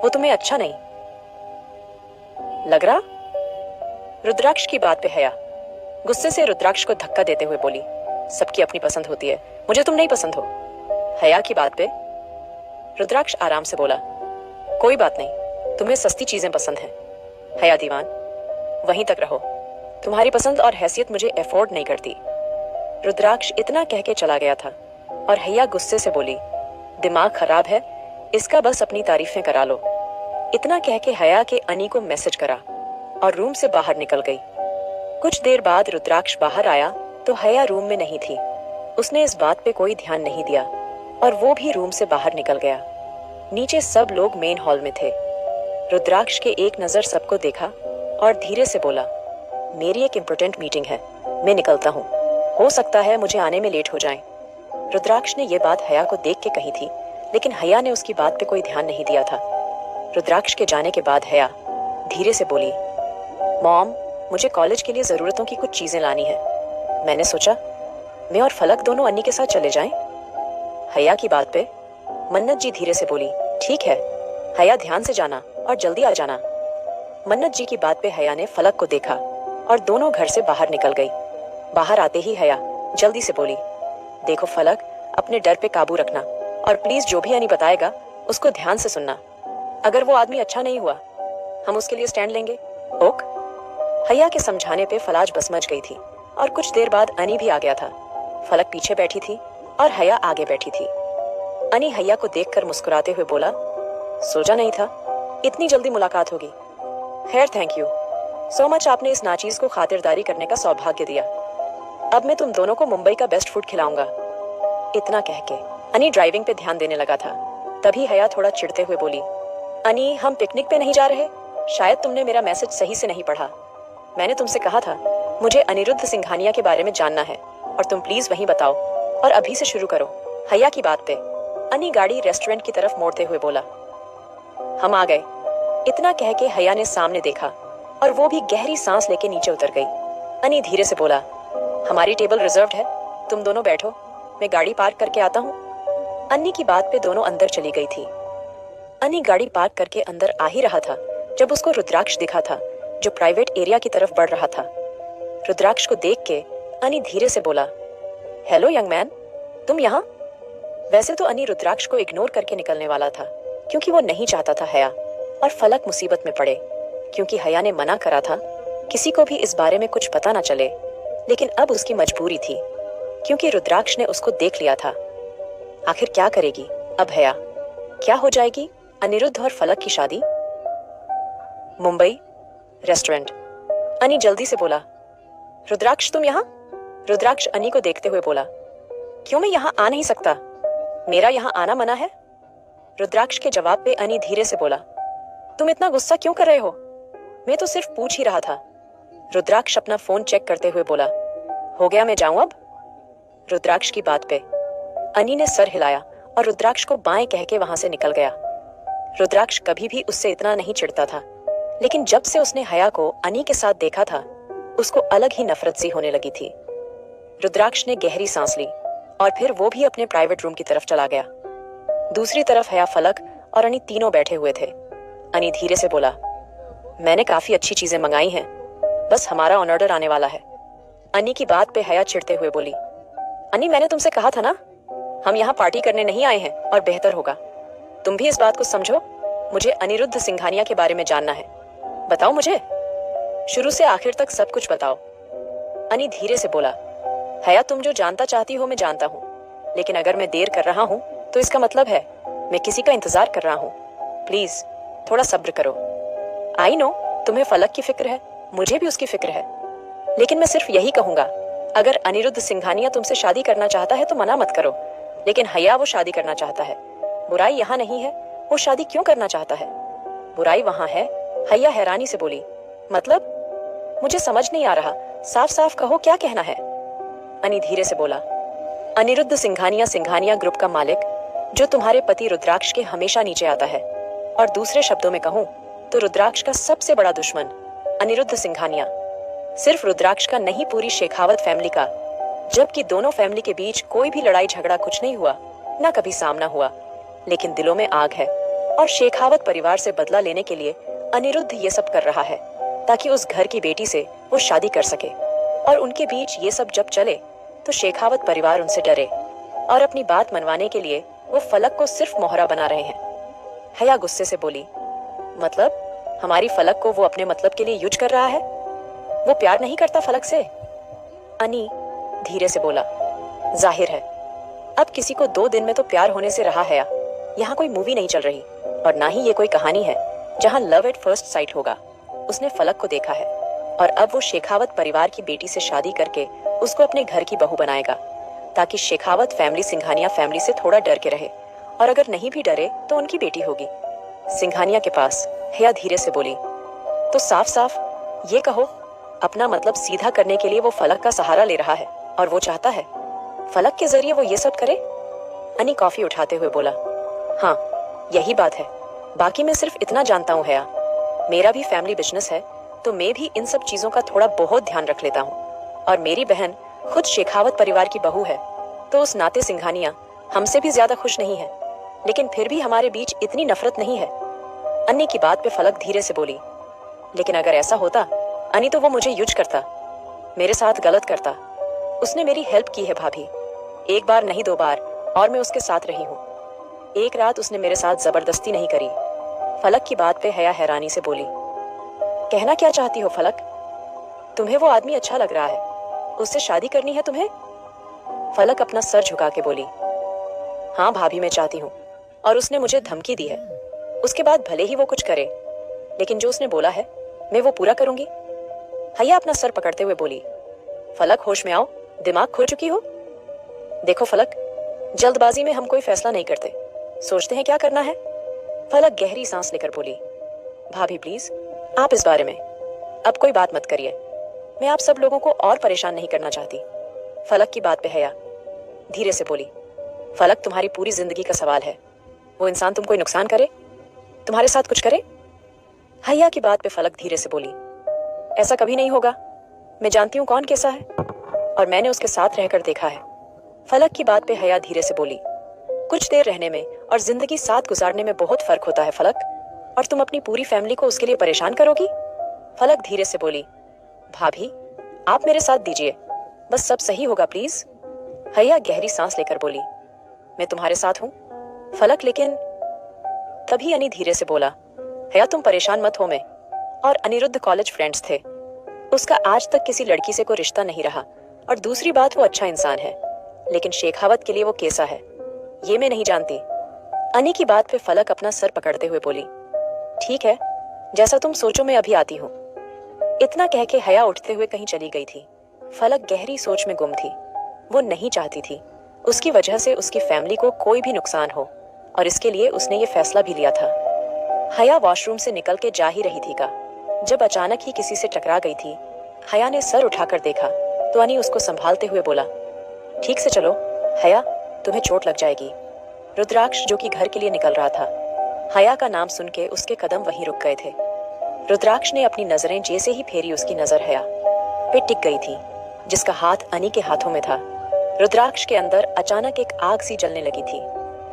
Speaker 1: वो तुम्हें अच्छा नहीं लग रहा? रुद्राक्ष की बात पे हया गुस्से से रुद्राक्ष को धक्का देते हुए बोली, सबकी अपनी पसंद होती है, मुझे तुम नहीं पसंद हो। हया की बात पे रुद्राक्ष आराम से बोला, कोई बात नहीं, तुम्हें सस्ती चीजें पसंद हैं। हया दीवान, वहीं तक रहो, तुम्हारी पसंद और हैसियत मुझे अफोर्ड नहीं करती। रुद्राक्ष इतना कह के चला गया था और हया गुस्से से बोली, दिमाग खराब है इसका, बस अपनी तारीफें करा लो। इतना कह के हया के अनी को मैसेज करा और रूम से बाहर निकल गई। कुछ देर बाद रुद्राक्ष बाहर आया तो हया रूम में नहीं थी। उसने इस बात पे कोई ध्यान नहीं दिया और वो भी रूम से बाहर निकल गया। नीचे सब लोग मेन हॉल में थे। रुद्राक्ष के एक नजर सबको देखा और धीरे से बोला, मेरी एक इम्पोर्टेंट मीटिंग है, मैं निकलता हूँ, हो सकता है मुझे आने में लेट हो जाए। रुद्राक्ष ने यह बात हया को देख के कही थी, लेकिन हया ने उसकी बात पे कोई ध्यान नहीं दिया था। रुद्राक्ष के जाने के बाद हया धीरे से बोली, मॉम, मुझे कॉलेज के लिए जरूरतों की कुछ चीजें लानी है। मैंने सोचा मैं और फलक दोनों अन्नी के साथ चले जाएं। हया की बात पे मन्नत जी धीरे से बोली, ठीक है हया, ध्यान से जाना और जल्दी आ जाना। मन्नत जी की बात पे हया ने फलक को देखा और दोनों घर से बाहर निकल गई। बाहर आते ही हया जल्दी से बोली, देखो फलक, अपने डर पे काबू रखना और प्लीज जो भी अन्नी बताएगा उसको ध्यान से सुनना। अगर वो आदमी अच्छा नहीं हुआ हम उसके लिए स्टैंड लेंगे। ओक। हया के समझाने पे फलाज बस मच गई थी और कुछ देर बाद अनी भी आ गया था। फलक पीछे बैठी थी और हया आगे बैठी थी। अनी हया को देखकर मुस्कुराते हुए बोला, सोचा नहीं था इतनी जल्दी मुलाकात होगी। खैर थैंक यू सो मच, आपने इस नाचीज को खातिरदारी करने का सौभाग्य दिया। अब मैं तुम दोनों को मुंबई का बेस्ट फूड खिलाऊंगा। इतना कह के अनी ड्राइविंग पे ध्यान देने लगा था। तभी हया थोड़ा चिढ़ते हुए बोली, अनी हम पिकनिक पे नहीं जा रहे? शायद तुमने मेरा मैसेज सही से नहीं पढ़ा। मैंने तुमसे कहा था मुझे अनिरुद्ध सिंघानिया के बारे में जानना है और तुम प्लीज वहीं बताओ और अभी से शुरू करो। हया की बात पे अनी गाड़ी रेस्टोरेंट की तरफ मोड़ते हुए बोला, हम आ गए। इतना कह के हया ने सामने देखा और वो भी गहरी सांस लेके नीचे उतर गई। अनी धीरे से बोला, हमारी टेबल रिजर्व्ड है, तुम दोनों बैठो, मैं गाड़ी पार्क करके आता हूँ। अन्नी की बात पे दोनों अंदर चली गई थी। अनी गाड़ी पार्क करके अंदर आ ही रहा था जब उसको रुद्राक्ष दिखा था, जो प्राइवेट एरिया की तरफ बढ़ रहा था। रुद्राक्ष को देख के अनी धीरे से बोला, हेलो यंग मैन, तुम यहाँ? वैसे तो अनी रुद्राक्ष को इग्नोर करके निकलने वाला था क्योंकि वो नहीं चाहता था हया और फलक मुसीबत में पड़े, क्योंकि हया ने मना करा था किसी को भी इस बारे में कुछ पता ना चले। लेकिन अब उसकी मजबूरी थी क्योंकि रुद्राक्ष ने उसको देख लिया था। आखिर क्या करेगी अब हया? क्या हो जाएगी अनिरुद्ध और फलक की शादी? मुंबई रेस्टोरेंट। अनी जल्दी से बोला, रुद्राक्ष तुम यहाँ? रुद्राक्ष अनी को देखते हुए बोला, क्यों मैं यहाँ आ नहीं सकता? मेरा यहाँ आना मना है? रुद्राक्ष के जवाब पे अनी धीरे से बोला, तुम इतना गुस्सा क्यों कर रहे हो? मैं तो सिर्फ पूछ ही रहा था। रुद्राक्ष अपना फोन चेक करते हुए बोला, हो गया, मैं जाऊं अब? रुद्राक्ष की बात पे अनी ने सर हिलाया और रुद्राक्ष को बाएं कह के वहां से निकल गया। रुद्राक्ष कभी भी उससे इतना नहीं चिढ़ता था, लेकिन जब से उसने हया को अनी के साथ देखा था उसको अलग ही नफरत सी होने लगी थी। रुद्राक्ष ने गहरी सांस ली और फिर वो भी अपने प्राइवेट रूम की तरफ चला गया। दूसरी तरफ हया, फलक और अनी तीनों बैठे हुए थे। अनी धीरे से बोला, मैंने काफी अच्छी चीजें मंगाई हैं, बस हमारा ऑर्डर आने वाला है। अनी की बात पे हया चिढ़ते हुए बोली, अनी मैंने तुमसे कहा था ना, हम यहाँ पार्टी करने नहीं आए हैं और बेहतर होगा तुम भी इस बात को समझो। मुझे अनिरुद्ध सिंघानिया के बारे में जानना है, बताओ मुझे, शुरू से आखिर तक सब कुछ बताओ। अनी धीरे से बोला, हया तुम जो जानना चाहती हो मैं जानता हूँ, लेकिन अगर मैं देर कर रहा हूँ तो इसका मतलब है मैं किसी का इंतजार कर रहा हूँ। प्लीज थोड़ा सब्र करो। आई नो तुम्हें फलक की फिक्र है, मुझे भी उसकी फिक्र है, लेकिन मैं सिर्फ यही कहूंगा, अगर अनिरुद्ध सिंघानिया तुमसे शादी करना चाहता है तो मना मत करो, लेकिन हया वो शादी करना चाहता है। बुराई यहाँ नहीं है, वो शादी क्यों करना चाहता है, बुराई वहां है। हया हैरानी से बोली, मतलब? मुझे समझ नहीं आ रहा, साफ साफ कहो क्या कहना है। अनी धीरे से बोला, अनिरुद्ध सिंघानिया सिंघानिया ग्रुप का मालिक, जो तुम्हारे पति रुद्राक्ष के हमेशा नीचे आता है, और दूसरे शब्दों में कहूं तो रुद्राक्ष का सबसे बड़ा दुश्मन अनिरुद्ध सिंघानिया। सिर्फ रुद्राक्ष का नहीं, पूरी शेखावत फैमिली का। जबकि दोनों फैमिली के बीच कोई भी लड़ाई झगड़ा कुछ नहीं हुआ, ना कभी सामना हुआ, लेकिन दिलों में आग है और शेखावत परिवार से बदला लेने के लिए अनिरुद्ध ये सब कर रहा है ताकि उस घर की बेटी से वो शादी कर सके। और उनके बीच ये सब जब चले तो शेखावत परिवार उनसे डरे और अपनी बात मनवाने के लिए वो फलक को सिर्फ मोहरा बना रहे हैं। हया गुस्से से बोली, मतलब हमारी फलक को वो अपने मतलब के लिए यूज कर रहा है? वो प्यार नहीं करता फलक से? अनी धीरे से बोला, जाहिर है अब किसी को 2 दिन में तो प्यार होने से रहा है। यहाँ कोई मूवी नहीं चल रही और ना ही ये कोई कहानी है जहाँ लव एट फर्स्ट साइट होगा। उसने फलक को देखा है और अब वो शेखावत परिवार की बेटी से शादी करके उसको अपने घर की बहू बनाएगा ताकि शेखावत फैमिली सिंघानिया फैमिली से थोड़ा डर के रहे, और अगर नहीं भी डरे तो उनकी बेटी होगी। सिंघानिया के पास हया धीरे से बोली, तो साफ साफ ये कहो अपना मतलब सीधा करने के लिए वो फलक का सहारा ले रहा है और वो चाहता है फलक के जरिए वो ये सब करे? अनी कॉफी उठाते हुए बोला, हाँ यही बात है, बाकी मैं सिर्फ इतना जानता हूँ हया, मेरा भी फैमिली बिजनेस है तो मैं भी इन सब चीजों का थोड़ा बहुत ध्यान रख लेता हूँ, और मेरी बहन खुद शेखावत परिवार की बहू है तो उस नाते सिंघानिया हमसे भी ज्यादा खुश नहीं है, लेकिन फिर भी हमारे बीच इतनी नफरत नहीं है। अन्नी की बात पे फलक धीरे से बोली, लेकिन अगर ऐसा होता अनी तो वो मुझे यूज करता, मेरे साथ गलत करता। उसने मेरी हेल्प की है भाभी, 1 बार नहीं 2 बार, और मैं उसके साथ रही हूँ। एक रात उसने मेरे साथ जबरदस्ती नहीं करी। फलक की बात पे हया हैरानी से बोली, कहना क्या चाहती हो फलक? तुम्हें वो आदमी अच्छा लग रहा है, उससे शादी करनी है तुम्हें? फलक अपना सर झुका के बोली, हाँ भाभी मैं चाहती हूँ, और उसने मुझे धमकी दी है। उसके बाद भले ही वो कुछ करे, लेकिन जो उसने बोला है मैं वो पूरा करूंगी। हया अपना सर पकड़ते हुए बोली, फलक होश में आओ, दिमाग खो चुकी हो? देखो फलक, जल्दबाजी में हम कोई फैसला नहीं करते, सोचते हैं क्या करना है। फलक गहरी सांस लेकर बोली, भाभी प्लीज आप इस बारे में अब कोई बात मत करिए, मैं आप सब लोगों को और परेशान नहीं करना चाहती। फलक की बात पे हया धीरे से बोली, फलक तुम्हारी पूरी जिंदगी का सवाल है, वो इंसान तुम कोई नुकसान करे, तुम्हारे साथ कुछ करे? हया की बात पे फलक धीरे से बोली, ऐसा कभी नहीं होगा, मैं जानती हूँ कौन कैसा है और मैंने उसके साथ रहकर देखा है। फलक की बात पे हया धीरे से बोली, कुछ देर रहने में और जिंदगी साथ गुजारने में बहुत फर्क होता है फलक, और तुम अपनी पूरी फैमिली को उसके लिए परेशान करोगी? फलक धीरे से बोली, भाभी आप मेरे साथ दीजिए, बस सब सही होगा प्लीज। हया गहरी सांस लेकर बोली, मैं तुम्हारे साथ हूँ फलक, लेकिन तभी अनी धीरे से बोला, हया तुम परेशान मत हो, मैं और अनिरुद्ध कॉलेज फ्रेंड्स थे, उसका आज तक किसी लड़की से कोई रिश्ता नहीं रहा, और दूसरी बात वो अच्छा इंसान है, लेकिन शेखावत के लिए वो कैसा है ये मैं नहीं जानती। अनी की बात पे फलक अपना सर पकड़ते हुए बोली, ठीक है जैसा तुम सोचो, मैं अभी आती हूँ। इतना कह के हया उठते हुए कहीं चली गई थी। फलक गहरी सोच में गुम थी। वो नहीं चाहती थी उसकी वजह से उसकी फैमिली को कोई भी नुकसान हो, और इसके लिए उसने ये फैसला भी लिया था। हया वॉशरूम से निकल के जा ही रही थी का जब अचानक ही किसी से टकरा गई थी। हया ने सर उठाकर देखा तो अनी उसको संभालते हुए बोला, ठीक से चलो हया, तुम्हें चोट लग जाएगी। रुद्राक्ष जो कि घर के लिए निकल रहा था, हया का नाम सुन के उसके कदम वहीं रुक गए थे। रुद्राक्ष ने अपनी नजरें जैसे ही फेरी, उसकी नजर हया पे टिक गई थी जिसका हाथ अनी के हाथों में था। रुद्राक्ष के अंदर अचानक एक आग सी जलने लगी थी।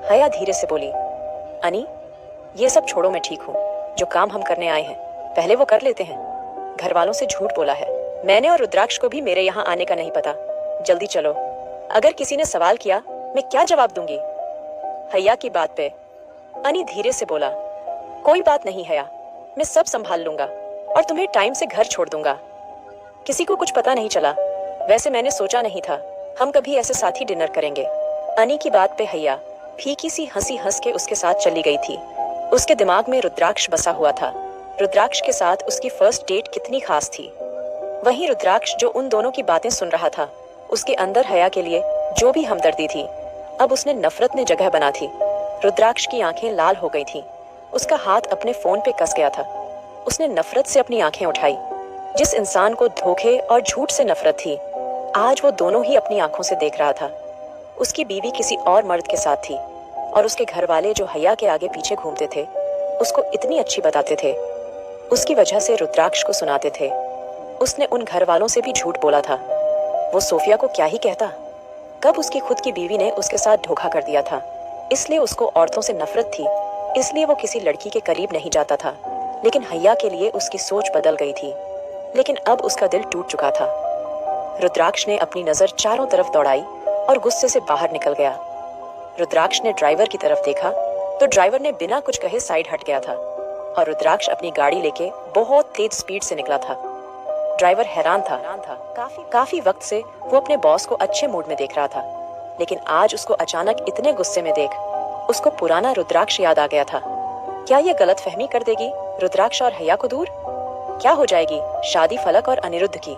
Speaker 1: हया धीरे से बोली, अनी ये सब छोड़ो, मैं ठीक हूँ, जो काम हम करने आए हैं पहले वो कर लेते हैं। घर वालों से झूठ बोला है मैंने, और रुद्राक्ष को भी मेरे यहाँ आने का नहीं पता। जल्दी चलो, अगर किसी ने सवाल किया मैं क्या जवाब दूंगी? हया की बात पे अनी धीरे से बोला, कोई बात नहीं हया, मैं सब संभाल लूंगा और तुम्हें टाइम से घर छोड़ दूंगा। किसी को कुछ पता नहीं चला, वैसे मैंने सोचा नहीं था हम कभी ऐसे साथ ही डिनर करेंगे। अनी की बात पे हया फीकी सी हंसी हंस के उसके साथ चली गई थी। उसके दिमाग में रुद्राक्ष बसा हुआ था। रुद्राक्ष के साथ उसकी फर्स्ट डेट कितनी खास थी। वहीं रुद्राक्ष जो उन दोनों की बातें सुन रहा था, उसके अंदर हया के लिए जो भी हमदर्दी थी, अब उसने नफरत ने जगह बना थी। रुद्राक्ष की आंखें लाल हो गई थीं। उसका हाथ अपने फोन पे कस गया था। उसने नफरत से अपनी आंखें उठाई। जिस इंसान को धोखे और झूठ से नफरत थी, आज वो दोनों ही अपनी आंखों से देख रहा था। उसकी बीवी किसी और मर्द के साथ थी, और उसके घर वाले जो हया के आगे पीछे घूमते थे, उसको इतनी अच्छी बताते थे, उसकी वजह से रुद्राक्ष को सुनाते थे। उसने उन घर वालों से भी झूठ बोला था। वो सोफिया को क्या ही कहता। कब उसकी खुद की बीवी ने उसके साथ धोखा कर दिया था, इसलिए उसको औरतों से नफरत थी, इसलिए वो किसी लड़की के करीब नहीं जाता था। लेकिन हैया के लिए उसकी सोच बदल गई थी, लेकिन अब उसका दिल टूट चुका था। रुद्राक्ष ने अपनी नजर चारों तरफ दौड़ाई और गुस्से से बाहर निकल गया। रुद्राक्ष ने ड्राइवर की तरफ देखा तो ड्राइवर ने बिना कुछ कहे साइड हट गया था और रुद्राक्ष अपनी गाड़ी लेके बहुत तेज स्पीड से निकला था। ड्राइवर हैरान था। काफी वक्त से वो अपने बॉस को अच्छे मूड में देख रहा था, लेकिन आज उसको अचानक इतने गुस्से में देख उसको पुराना रुद्राक्ष याद आ गया था। क्या ये गलतफहमी कर देगी रुद्राक्ष और हैया को दूर? क्या हो जाएगी शादी फलक और अनिरुद्ध की?